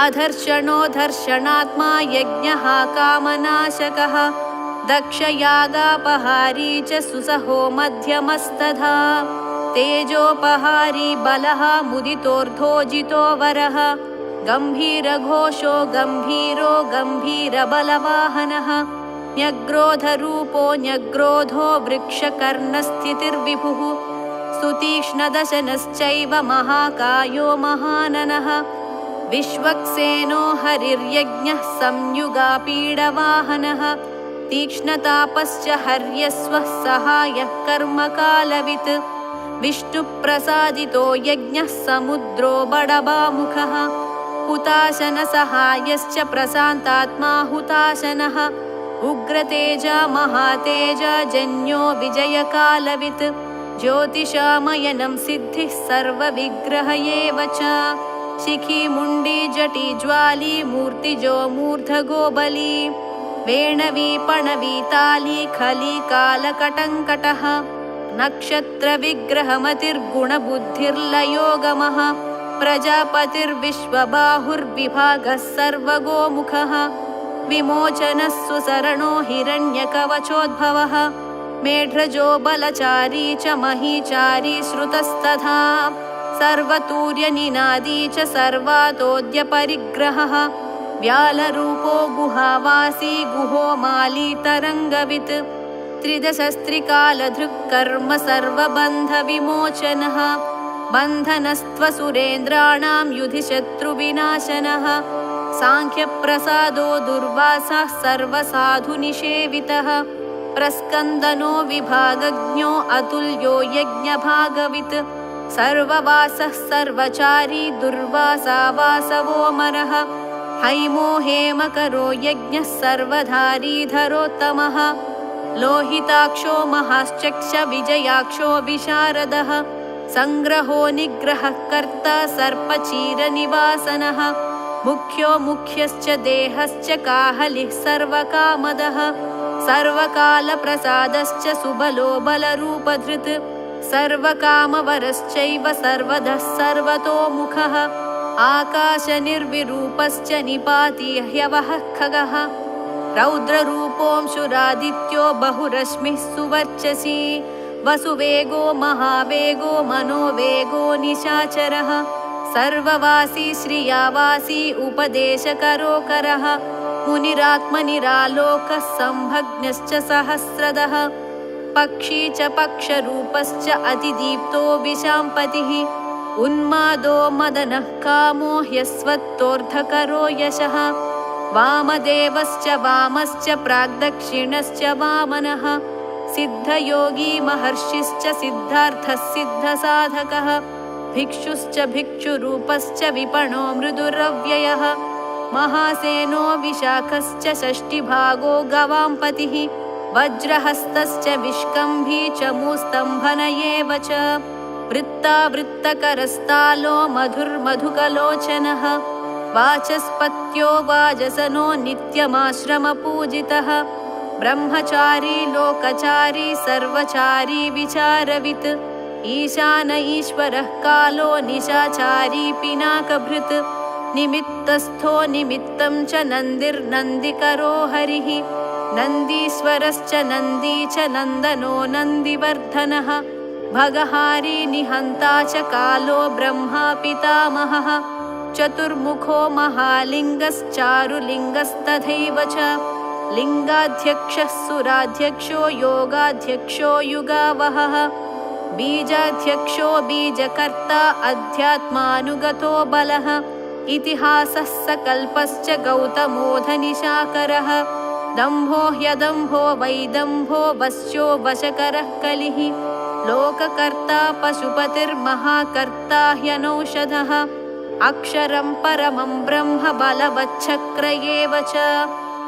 अधर्षणो धर्षणात्मा यज्ञः कामनाशकः दक्षयागापहारी च सुसहो मध्यमस्तथा तेजोपहारी बलः मुदितोर्धोजितो वरः गम्भीरघोषो गम्भीरो गम्भीरबलवाहनः न्यग्रोधरूपो न्यग्रोधो वृक्षकर्णस्थितिर्विभुः सुतीक्ष्णदशनश्चैव महाकायो महाननः विश्वक्सेनो हरिर्यज्ञः संयुगापीडवाहनः तीक्ष्णतापश्च हर्यस्वः सहायः कर्मकालवित् विष्णुप्रसादितो यज्ञः समुद्रो बडबामुखः हुताशनसहायश्च प्रशान्तात्मा हुताशनः उग्रतेजा महातेजा जन्यो विजयकालवित् ज्योतिषामयनं सिद्धिः सर्वविग्रह एव च शिखी मुण्डी जटी ज्वाली मूर्तिजो मूर्धगो बली वेणवी पणवी ताली खली कालकटङ्कटः नक्षत्रविग्रहमतिर्गुणबुद्धिर्लयोगमः प्रजापतिर्विश्वबाहुर्विभागः सर्वगोमुखः विमोचनः सुसरणो हिरण्यकवचोद्भवः मेढ्रजो बलचारी च महीचारी श्रुतस्तथा सर्वतूर्यनिनादी च सर्वातोद्यपरिग्रहः व्यालरूपो गुहावासी गुहो माली तरङ्गवित् त्रिदशस्त्रिकालधृक्कर्म सर्वबन्धविमोचनः बन्धनस्त्वसुरेन्द्राणां युधि शत्रुविनाशनः साङ्ख्यप्रसादो दुर्वासः सर्वसाधुनिषेवितः प्रस्कन्दनो विभागज्ञो अतुल्यो यज्ञभागवित् सर्ववासः सर्वचारी दुर्वासा वासवोमरः हैमो हेमकरो यज्ञः सर्वधारीधरोत्तमः लोहिताक्षो महाश्चक्ष विजयाक्षो विशारदः सङ्ग्रहो निग्रहः कर्ता सर्पचीरनिवासनः मुख्यो मुख्यश्च देहश्च काहलिः सर्वकामदः सर्वकालप्रसादश्च सुबलो बलरूपधृत् सर्वकामवरश्चैव सर्वदः सर्वतोमुखः आकाशनिर्विरूपश्च निपाति ह्यवः खगः रौद्ररूपोऽंशुरादित्यो बहुरश्मिः सुवर्चसी वसुवेगो महावेगो मनोवेगो निशाचरः सर्ववासी श्रियावासी उपदेशकरोकरः मुनिरात्मनिरालोकः संभग्नश्च सहस्रदः पक्षी च पक्षरूपश्च अतिदीप्तो विशाम्पतिः उन्मादो मदनः कामो ह्यस्वत्तोऽर्धकरो यशः वामदेवश्च वामश्च प्राग्दक्षिणश्च वामनः सिद्धयोगी महर्षिश्च सिद्धार्थः सिद्धसाधकः भिक्षुश्च भिक्षुरूपश्च विपणो मृदुरव्ययः महासेनो विशाखश्च षष्टिभागो गवाम्पतिः वज्रहस्तश्च विष्कम्भी च मूस्तम्भन एव च वृत्तावृत्तकरस्तालो मधुर्मधुकलोचनः वाचस्पत्यो वाजसनो नित्यमाश्रमपूजितः ब्रह्मचारी लोकचारी सर्वचारी विचारवित् ईशान ईश्वरः कालो निशाचारी पिनाकभृत् निमित्तस्थो निमित्तं च नन्दिर्नन्दिकरो हरिः नन्दीश्वरश्च नन्दी च नन्दनो नन्दिवर्धनः भगहारी निहन्ता च कालो ब्रह्मा पितामहः चतुर्मुखो महालिङ्गश्चारुलिङ्गस्तथैव च लिङ्गाध्यक्षः सुराध्यक्षो योगाध्यक्षो युगावहः बीजाध्यक्षो बीजकर्ता अध्यात्मानुगतो बलः इतिहासः सकल्पश्च गौतमोऽधनिशाकरः दम्भो ह्यदम्भो वैदम्भो वश्यो वशकरः कलिः लोककर्ता पशुपतिर्महाकर्ता ह्यनौषधः अक्षरं परमं ब्रह्म बलवच्छक्र एव च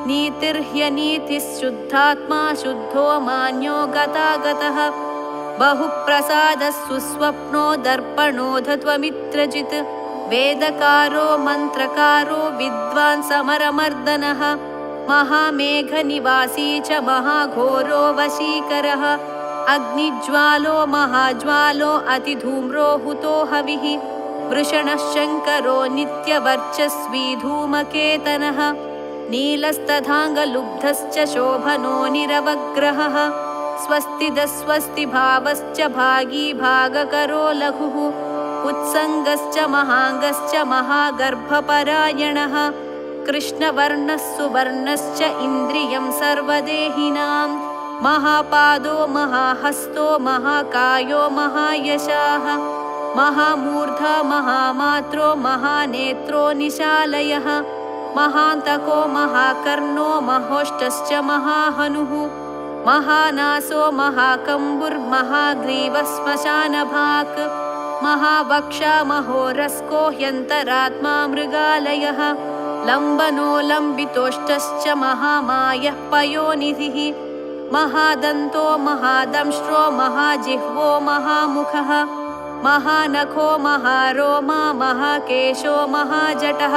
नीतिर्ह्यनीतिः शुद्धात्मा शुद्धो मान्यो गतागतः बहुप्रसादः सुस्वप्नो दर्पणोऽधत्वमित्रजित् वेदकारो मन्त्रकारो विद्वान् समरमर्दनः महामेघनिवासी च महाघोरो वशीकरः अग्निज्वालो महाज्वालो अतिधूम्रो हुतो हविः वृषणः शङ्करो नित्यवर्चस्वी धूमकेतनः नीलस्तथाङ्गलुब्धश्च शोभनो निरवग्रहः स्वस्तिदस्वस्ति भावश्च भागी भागकरो लघुः उत्सङ्गश्च महाङ्गश्च महागर्भपरायणः कृष्णवर्णः सुवर्णश्च इन्द्रियं सर्वदेहिनां महापादो महाहस्तो महाकायो महायशाः महामूर्धा महामात्रो महानेत्रो निशालयः महान्तको महाकर्णो महोष्टश्च महाहनुः महानासो महाकम्बुर्महाग्रीवश्मशानभाक् महावक्षा महोरस्को ह्यन्तरात्मा मृगालयः लम्बनो लम्बितोष्टश्च महामायः पयोनिधिः महादन्तो महादंष्ट्रो महाजिह्वो महामुखः महानखो महारोमा महाकेशो महाजटः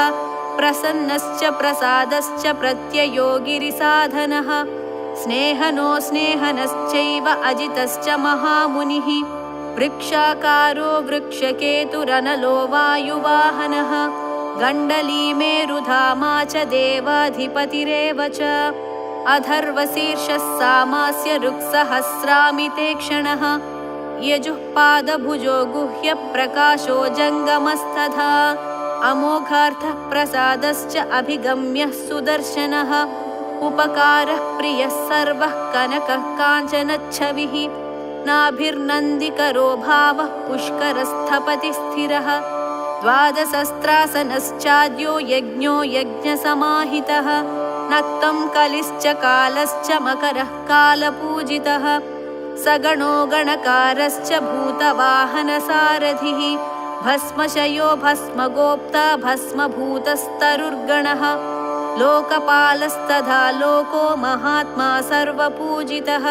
प्रसन्नश्च प्रसादश्च प्रत्ययो गिरिसाधनः स्नेहनो स्नेहनश्चैव अजितश्च महामुनिः वृक्षाकारो वृक्षकेतुरनलो वायुवाहनः गण्डलीमेरुधामा च देवाधिपतिरेव च अथर्वशीर्षः सामास्य ऋक्सहस्रामितेक्षणः यजुः पादभुजो गुह्यप्रकाशो जङ्गमस्तथा अमोघार्थः प्रसादश्च अभिगम्यः सुदर्शनः उपकारः प्रियः सर्वः कनकः काञ्चनच्छविः नाभिर्नन्दिकरो भावः पुष्करस्थपति स्थिरः द्वादशस्त्रासनश्चाद्यो यज्ञो यज्ञसमाहितः नक्तं कलिश्च कालश्च मकरः कालपूजितः सगणो गणकारश्च भूतवाहनसारथिः भस्मशयो भस्मगोप्ता भस्मभूतस्तरुर्गणः लोकपालस्तथा लोको महात्मा सर्वपूजितः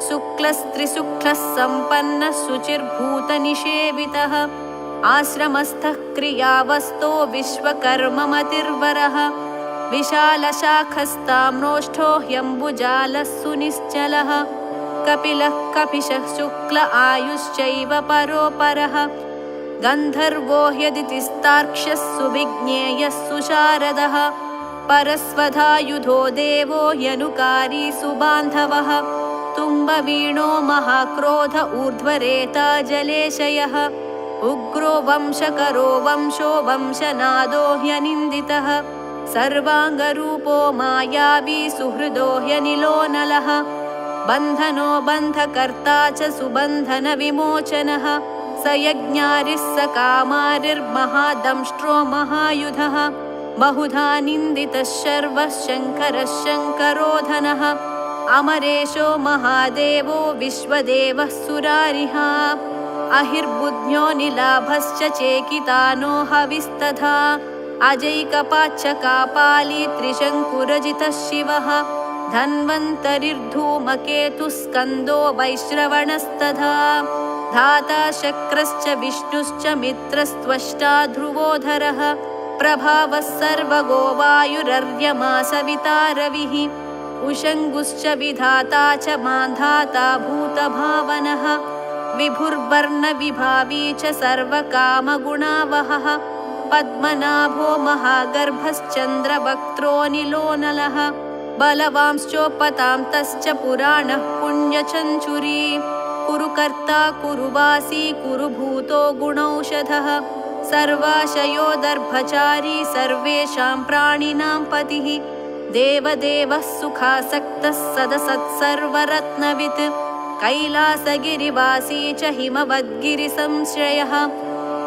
शुक्लस्त्रिशुक्लः सम्पन्नः शुचिर्भूतनिषेवितः आश्रमस्थः क्रियावस्तो विश्वकर्ममतिर्वरः विशालशाखस्ताम्रोष्ठो ह्यम्बुजालः सुनिश्चलः कपिलः कपिशः शुक्ल आयुश्चैव परोपरः गन्धर्वो ह्यदितिस्तार्क्ष्यः सुविज्ञेयः सुशारदः परस्वधायुधो देवो ह्यनुकारी सुबान्धवः तुम्बवीणो महाक्रोध ऊर्ध्वरेता जलेशयः उग्रो वंशकरो वंशो वंशनादो ह्यनिन्दितः सर्वाङ्गरूपो मायावी सुहृदो ह्यनिलोनलः बन्धनो बन्धकर्ता च सुबन्धनविमोचनः स यज्ञारिः स कामारिर्महादंष्ट्रो महायुधः बहुधा निन्दितः शर्वः शङ्करः शङ्करोधनः अमरेशो महादेवो विश्वदेवः सुरारिः अहिर्बुद्ध्यो निलाभश्च चेकितानो हविस्तथा अजैकपाच्च कापाली त्रिशङ्कुरजितः शिवः धन्वन्तरिर्धूमकेतुः स्कन्दो वैश्रवणस्तथा धाता शक्रश्च विष्णुश्च मित्रस्त्वष्टा ध्रुवोधरः प्रभावः सर्वगो वायुरर्यमा सविता रविः उषङ्गुश्च विधाता च मान्धाता भूतभावनः विभुर्वर्णविभावी च सर्वकामगुणावहः पद्मनाभो महागर्भश्चन्द्रवक्त्रोऽनिलोनलः बलवांश्चोपतान्तश्च पुराणः पुण्यचञ्चुरी कुरुकर्ता कुरुवासी कुरुभूतो गुणौषधः सर्वाशयो दर्भचारी सर्वेषां प्राणिनां पतिः देवदेवः सुखासक्तः सदसत्सर्वरत्नवित् कैलासगिरिवासी च हिमवद्गिरिसंश्रयः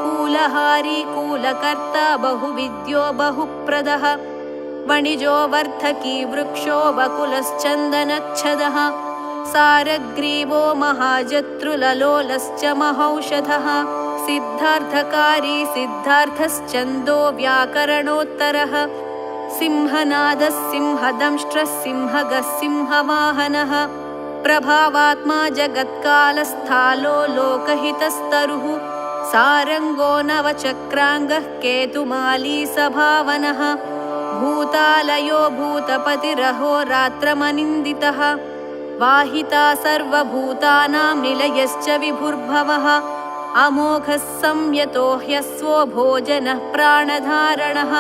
कूलहारी कूलकर्ता बहुविद्यो बहुप्रदः वणिजो वर्धकी वृक्षो वकुलश्चन्दनच्छदः सारग्रीवो महाजत्रुललोलश्च महौषधः सिद्धार्थकारी सिद्धार्थश्चन्दो व्याकरणोत्तरः सिंहनादः सिंहदंष्ट्रः सिंहगः सिंहवाहनः प्रभावात्मा जगत्कालस्थालो लोकहितस्तरुः सारङ्गो नवचक्राङ्गः केतुमाली सभावनः भूतालयो भूतपतिरहोरात्रमनिन्दितः वाहिता सर्वभूतानां निलयश्च विभुर्भवः अमोघः संयतो ह्यस्वो भोजनः प्राणधारणः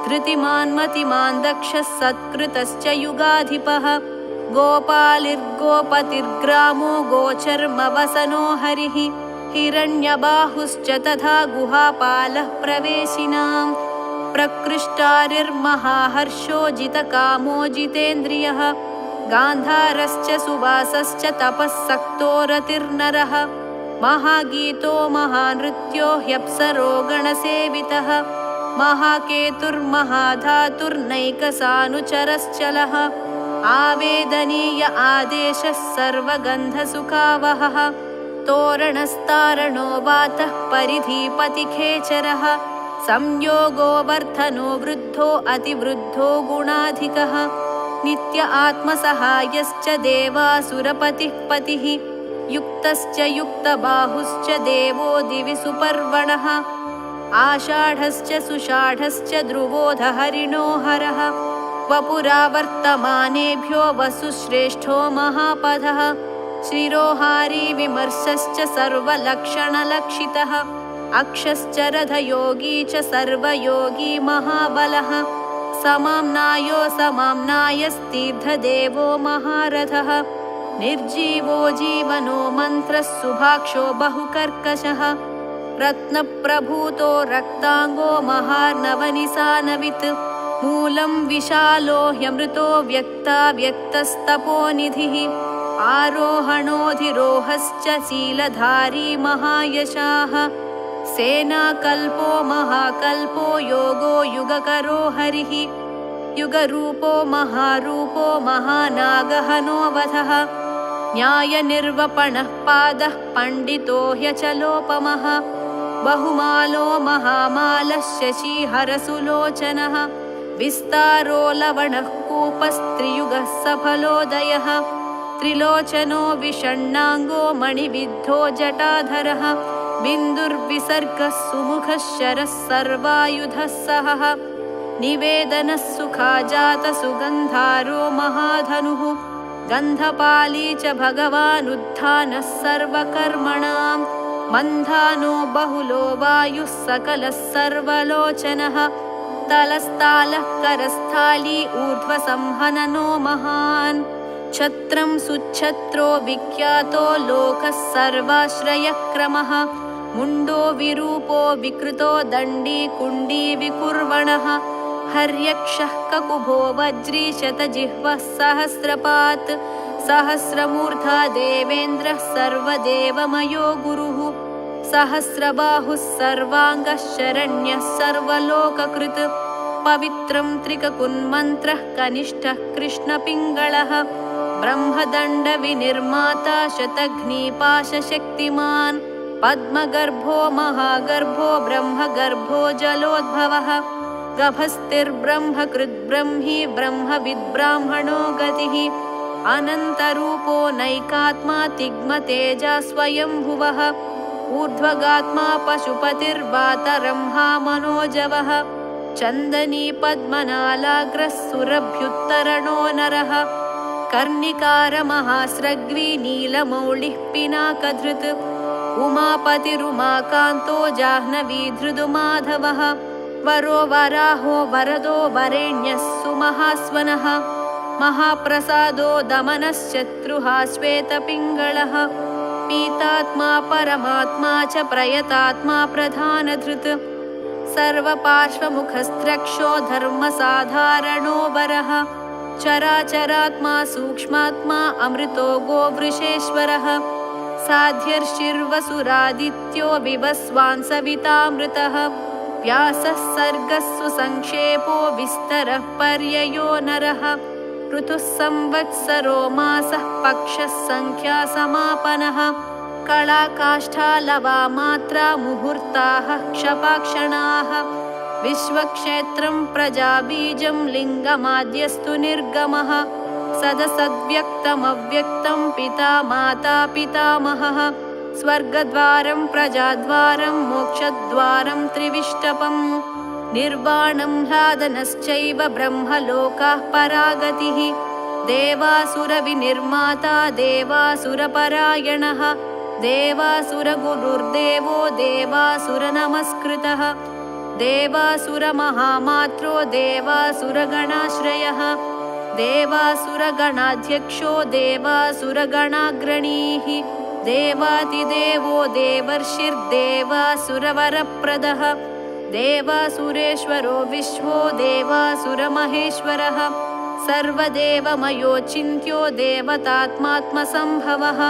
धृतिमान्मतिमान् दक्षः सत्कृतश्च युगाधिपः गोपालिर्गोपतिर्ग्रामो गोचर्मवसनो हरिः हिरण्यबाहुश्च तथा गुहापालः प्रवेशिनां प्रकृष्टारिर्महाहर्षो जितकामो जितेन्द्रियः गान्धारश्च सुवासश्च तपःसक्तो रतिर्नरः महागीतो महानृत्यो ह्यप्सरो गणसेवितः महाकेतुर्महाधातुर्नैकसानुचरश्चलः आवेदनीय आदेशः सर्वगन्धसुखावहः तोरणस्तारणो वातः परिधिपतिखेचरः संयोगो वर्धनो वृद्धो अतिवृद्धो गुणाधिकः नित्य आत्मसहायश्च देवासुरपतिः पतिः युक्तश्च युक्तबाहुश्च देवो दिवि सुपर्वणः आषाढश्च सुषाढश्च ध्रुवोधहरिणो हरः वपुरावर्तमानेभ्यो वसुश्रेष्ठो महापदः शिरोहारी विमर्शश्च सर्वलक्षणलक्षितः अक्षश्च रथयोगी च सर्वयोगी महाबलः समाम्नायो समाम्नायस्तीर्थदेवो महारथः निर्जीवो जीवनो मन्त्रः सुभाक्षो बहुकर्कशः रत्नप्रभूतो रक्ताङ्गो महार्णवनिसानवित् मूलं विशालो ह्यमृतो व्यक्ताव्यक्तस्तपोनिधिः आरोहणोऽधिरोहश्च शीलधारी महायशाः सेनाकल्पो महाकल्पो योगो युगकरो हरिः युगरूपो महारूपो महानागहनो वधः न्यायनिर्वपणः पादः पण्डितो ह्यचलोपमः बहुमालो महामालः शशिहरसुलोचनः विस्तारो लवणः कूपस्त्रियुगः सफलोदयः त्रिलोचनो विषण्णाङ्गो मणिविद्धो जटाधरः बिन्दुर्विसर्गः सुमुखः शरः सर्वायुधः सहः निवेदनः सुखाजातसुगन्धारो महाधनुः गन्धपाली च भगवानुत्थानः सर्वकर्मणां मन्धानो बहुलो वायुः सकलः सर्वलोचनः तलस्तालः करस्थाली ऊर्ध्वसंहननो महान् छत्रं सुच्छत्रो विख्यातो लोकः सर्वाश्रयक्रमः मुण्डो विरूपो विकृतो दण्डी कुण्डी विकुर्वणः हर्यक्षः ककुभो वज्री शतजिह्वः सहस्रपात् सहस्रमूर्धा देवेन्द्रः सर्वदेवमयो गुरुः सहस्रबाहुः सर्वाङ्गः शरण्यः सर्वलोककृत् पवित्रं त्रिककुन्मन्त्रः कनिष्ठः कृष्णपिङ्गळः ब्रह्मदण्डविनिर्माता शतघ्नीपाशशक्तिमान् पद्मगर्भो महागर्भो ब्रह्मगर्भो जलोद्भवः गभस्तिर्ब्रह्मकृद्ब्रह्मी ब्रह्मविद्ब्राह्मणो गतिः अनन्तरूपो नैकात्मा तिग्मतेजा स्वयंभुवः ऊर्ध्वगात्मा पशुपतिर्वातरंहा मनोजवः चन्दनी पद्मनालाग्रः सुरभ्युत्तरणो नरः कर्णिकारमहास्रग्वी नीलमौलिः पिनाकधृत् उमापतिरुमाकान्तो जाह्नवीधृदुमाधवः वरो वराहो वरदो वरेण्यः सुमहास्वनः महाप्रसादो दमनश्चत्रुः श्वेतपिङ्गळः पीतात्मा परमात्मा च प्रयतात्मा प्रधानधृत् सर्वपार्श्वमुखस्त्रक्षो धर्मसाधारणो वरः चराचरात्मा सूक्ष्मात्मा अमृतो गोवृषेश्वरः साध्यर्षिर्वसुरादित्यो विवस्वान् सवितामृतः व्यासः सर्गः सुसंक्षेपो विस्तरः पर्ययो नरः ऋतुः संवत्सरो मासः पक्षः संख्या समापनः कलाकाष्ठा मात्रा मुहूर्ताः क्षपाक्षणाः विश्वक्षेत्रं प्रजाबीजं लिङ्गमाद्यस्तु निर्गमः सदसद्व्यक्तमव्यक्तं पिता माता पितामहः स्वर्गद्वारं प्रजाद्वारं मोक्षद्वारं त्रिविष्टपम् निर्वाणं ह्लादनश्चैव ब्रह्मलोकाः परागतिः देवासुरविनिर्माता देवासुरपरायणः देवासुरगुरुर्देवो देवासुरनमस्कृतः देवासुरमहामात्रो देवासुरगणाश्रयः देवासुरगणाध्यक्षो देवासुरगणाग्रणीः देवातिदेवो देवर्षिर्देवासुरवरप्रदः देवासुरेश्वरो विश्वो देवासुरमहेश्वरः सर्वदेवमयोचिन्त्यो देवतात्मात्मसम्भवः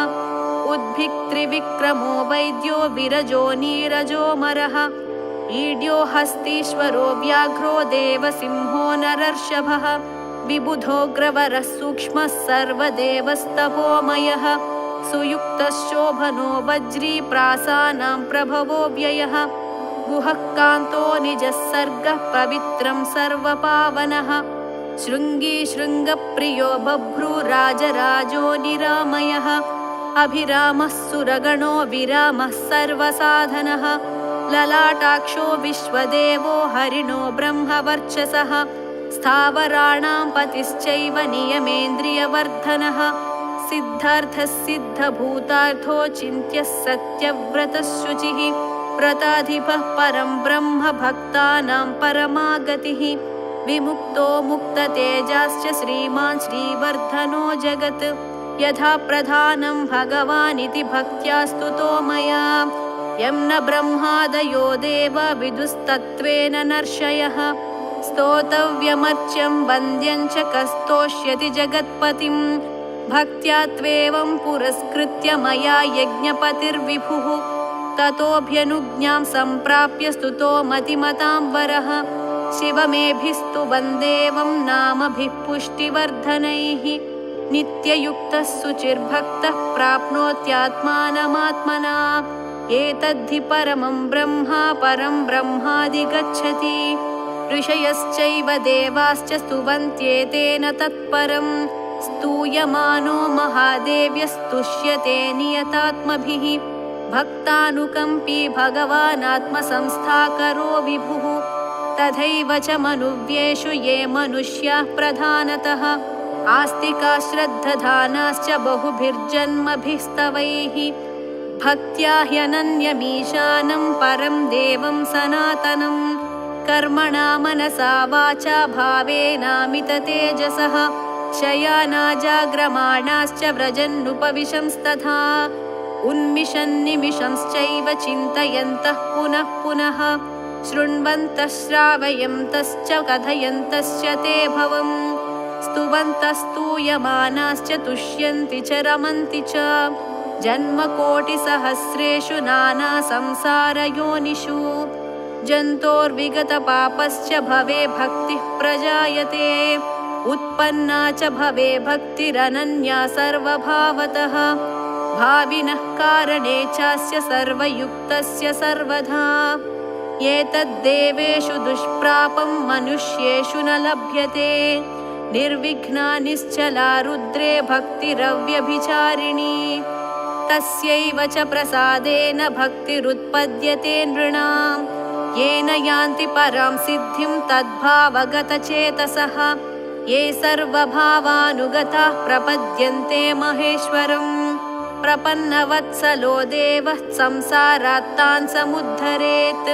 उद्भिक्त्रिविक्रमो वैद्यो विरजो नीरजोमरः ईड्यो हस्तीश्वरो व्याघ्रो देवसिंहो नरर्षभः विबुधोऽग्रवरः सूक्ष्मः सर्वदेवस्तपोमयः सुयुक्तशोभनो वज्री प्रासानां प्रभवो व्ययः गुहः कान्तो निजः सर्गः पवित्रं सर्वपावनः शृङ्गी शृङ्गप्रियो बभ्रुराजराजो निरामयः अभिरामः सुरगणो विरामः सर्वसाधनः ललाटाक्षो विश्वदेवो हरिणो ब्रह्मवर्चसः स्थावराणां पतिश्चैव नियमेन्द्रियवर्धनः सिद्धार्थः सिद्धभूतार्थो चिन्त्यः सत्यव्रतः शुचिः व्रताधिपः परं ब्रह्म भक्तानां परमागतिः विमुक्तो मुक्ततेजाश्च श्रीमान् श्रीवर्धनो जगत् यथा प्रधानं भगवानिति भक्त्या स्तुतो मया यं न ब्रह्मादयो देवा विदुस्तत्त्वेन नर्षयः स्तोतव्यमर्च्यं वन्द्यं च कस्तोष्यति जगत्पतिं भक्त्या त्वेवं पुरस्कृत्य मया यज्ञपतिर्विभुः ततोऽभ्यनुज्ञां सम्प्राप्य स्तुतो मतिमतां वरः शिवमेभिस्तु वन्देवं नामभिः पुष्टिवर्धनैः नित्ययुक्तः शुचिर्भक्तः प्राप्नोत्यात्मानमात्मना एतद्धि परमं ब्रह्मा परं ब्रह्मादिगच्छति ऋषयश्चैव देवाश्च स्तुवन्त्येतेन तत्परं स्तूयमानो महादेव्यस्तुष्यते नियतात्मभिः भक्तानुकम्पी भगवानात्मसंस्थाकरो विभुः तथैव च मनुव्येषु ये मनुष्याः प्रधानतः आस्तिका श्रद्धधानाश्च बहुभिर्जन्मभिस्तवैः भक्त्या ह्यनन्यमीशानं परं देवं सनातनं कर्मणा मनसा वाचा भावेनामिततेजसः शयानाजाग्रमाणाश्च व्रजन्नुपविशंस्तथा उन्मिषन्निमिषंश्चैव चिन्तयन्तः पुनः पुनः शृण्वन्तः श्रावयन्तश्च कथयन्तश्च ते भवम् स्तुवन्तस्तूयमानाश्च तुष्यन्ति च रमन्ति च जन्मकोटिसहस्रेषु नानासंसारयोनिषु जन्तोर्विगतपापश्च भवे भक्तिः प्रजायते उत्पन्ना च भवे भक्तिरनन्या सर्वभावतः भाविनः कारणे चास्य सर्वयुक्तस्य सर्वधा एतद्देवेषु दुष्प्रापं मनुष्येषु न लभ्यते निर्विघ्ना निश्चला रुद्रे भक्तिरव्यभिचारिणी तस्यैव च प्रसादेन भक्तिरुत्पद्यते नृणां येन यान्ति परां सिद्धिं तद्भावगतचेतसः ये सर्वभावानुगताः प्रपद्यन्ते महेश्वरम् प्रपन्नवत्सलो देवः संसारात्तान् समुद्धरेत्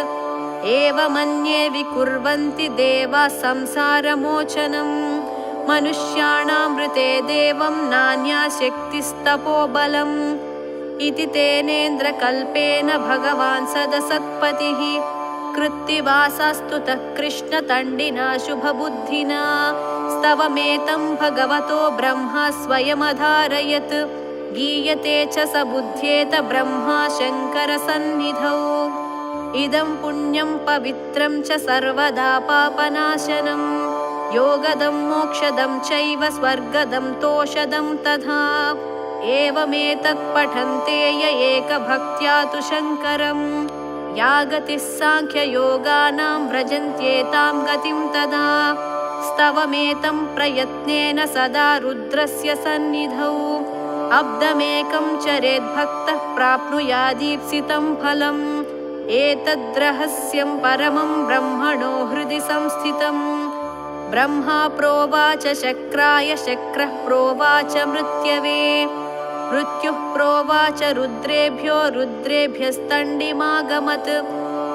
एवमन्ये विकुर्वन्ति देवाः संसारमोचनं मनुष्याणामृते देवं नान्याशक्तिस्तपोबलम् इति तेनेन्द्रकल्पेन भगवान् सदसत्पतिः कृत्तिवासास्तुतः कृष्णतण्डिना शुभबुद्धिना स्तवमेतं भगवतो ब्रह्मा स्वयमधारयत् गीयते च स बुध्येत ब्रह्मा शङ्करसन्निधौ इदं पुण्यं पवित्रं च सर्वदा पापनाशनं योगदं मोक्षदं चैव स्वर्गदं तोषदं तथा एवमेतत् पठन्ते य एकभक्त्या तु शङ्करं या गतिः साङ्ख्ययोगानां व्रजन्त्येतां गतिं तदा स्तवमेतं प्रयत्नेन सदा रुद्रस्य सन्निधौ अब्दमेकं चरेद्भक्तः प्राप्नुयादीप्सितं फलम् एतद्रहस्यं परमं ब्रह्मणो हृदि संस्थितं ब्रह्मा प्रोवाच शक्राय शक्रः प्रोवाच मृत्यवे मृत्युः प्रोवाच रुद्रेभ्यो रुद्रेभ्यस्तण्डिमागमत्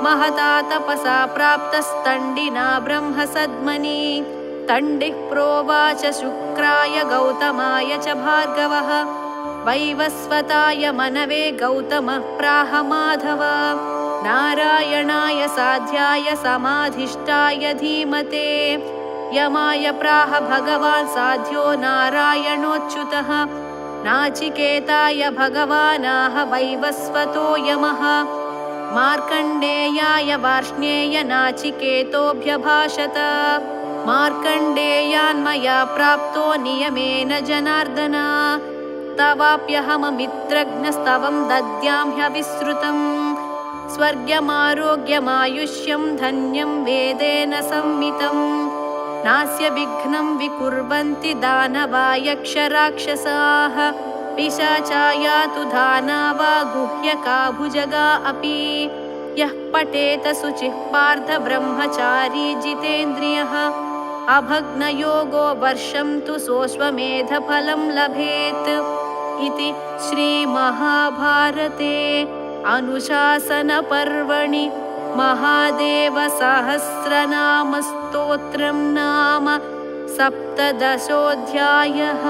महता तपसा प्राप्तस्तण्डिना ब्रह्मसद्मनि तण्डिः प्रोवाच शुक्राय गौतमाय च भार्गवः वैवस्वताय मनवे गौतमः प्राह माधव नारायणाय साध्याय समाधिष्ठाय धीमते यमाय प्राह भगवान् साध्यो नारायणोच्युतः नाचिकेताय भगवानाह वैवस्वतो यमः मार्कण्डेयाय वार्ष्णेय नाचिकेतोऽभ्यभाषत मार्कण्डेयान्मया प्राप्तो नियमेन जनार्दन तवाप्यहममित्रघ्नस्तवं दद्यां ह्यविश्रुतम् स्वर्गमारोग्यमायुष्यं धन्यं वेदेन संवितम् नास्य विघ्नं विकुर्वन्ति दानवा यक्षराक्षसाः पिशाचा यातु दानवा गुह्यका भुजगा अपि यः पठेत शुचिः पार्थ ब्रह्मचारी जितेन्द्रियः अभग्नयोगो वर्षं तु सोऽश्वमेधफलं लभेत् इति श्रीमहाभारते अनुशासनपर्वणि महादेवसहस्रनामस्तोत्रं नाम 17 अध्यायः।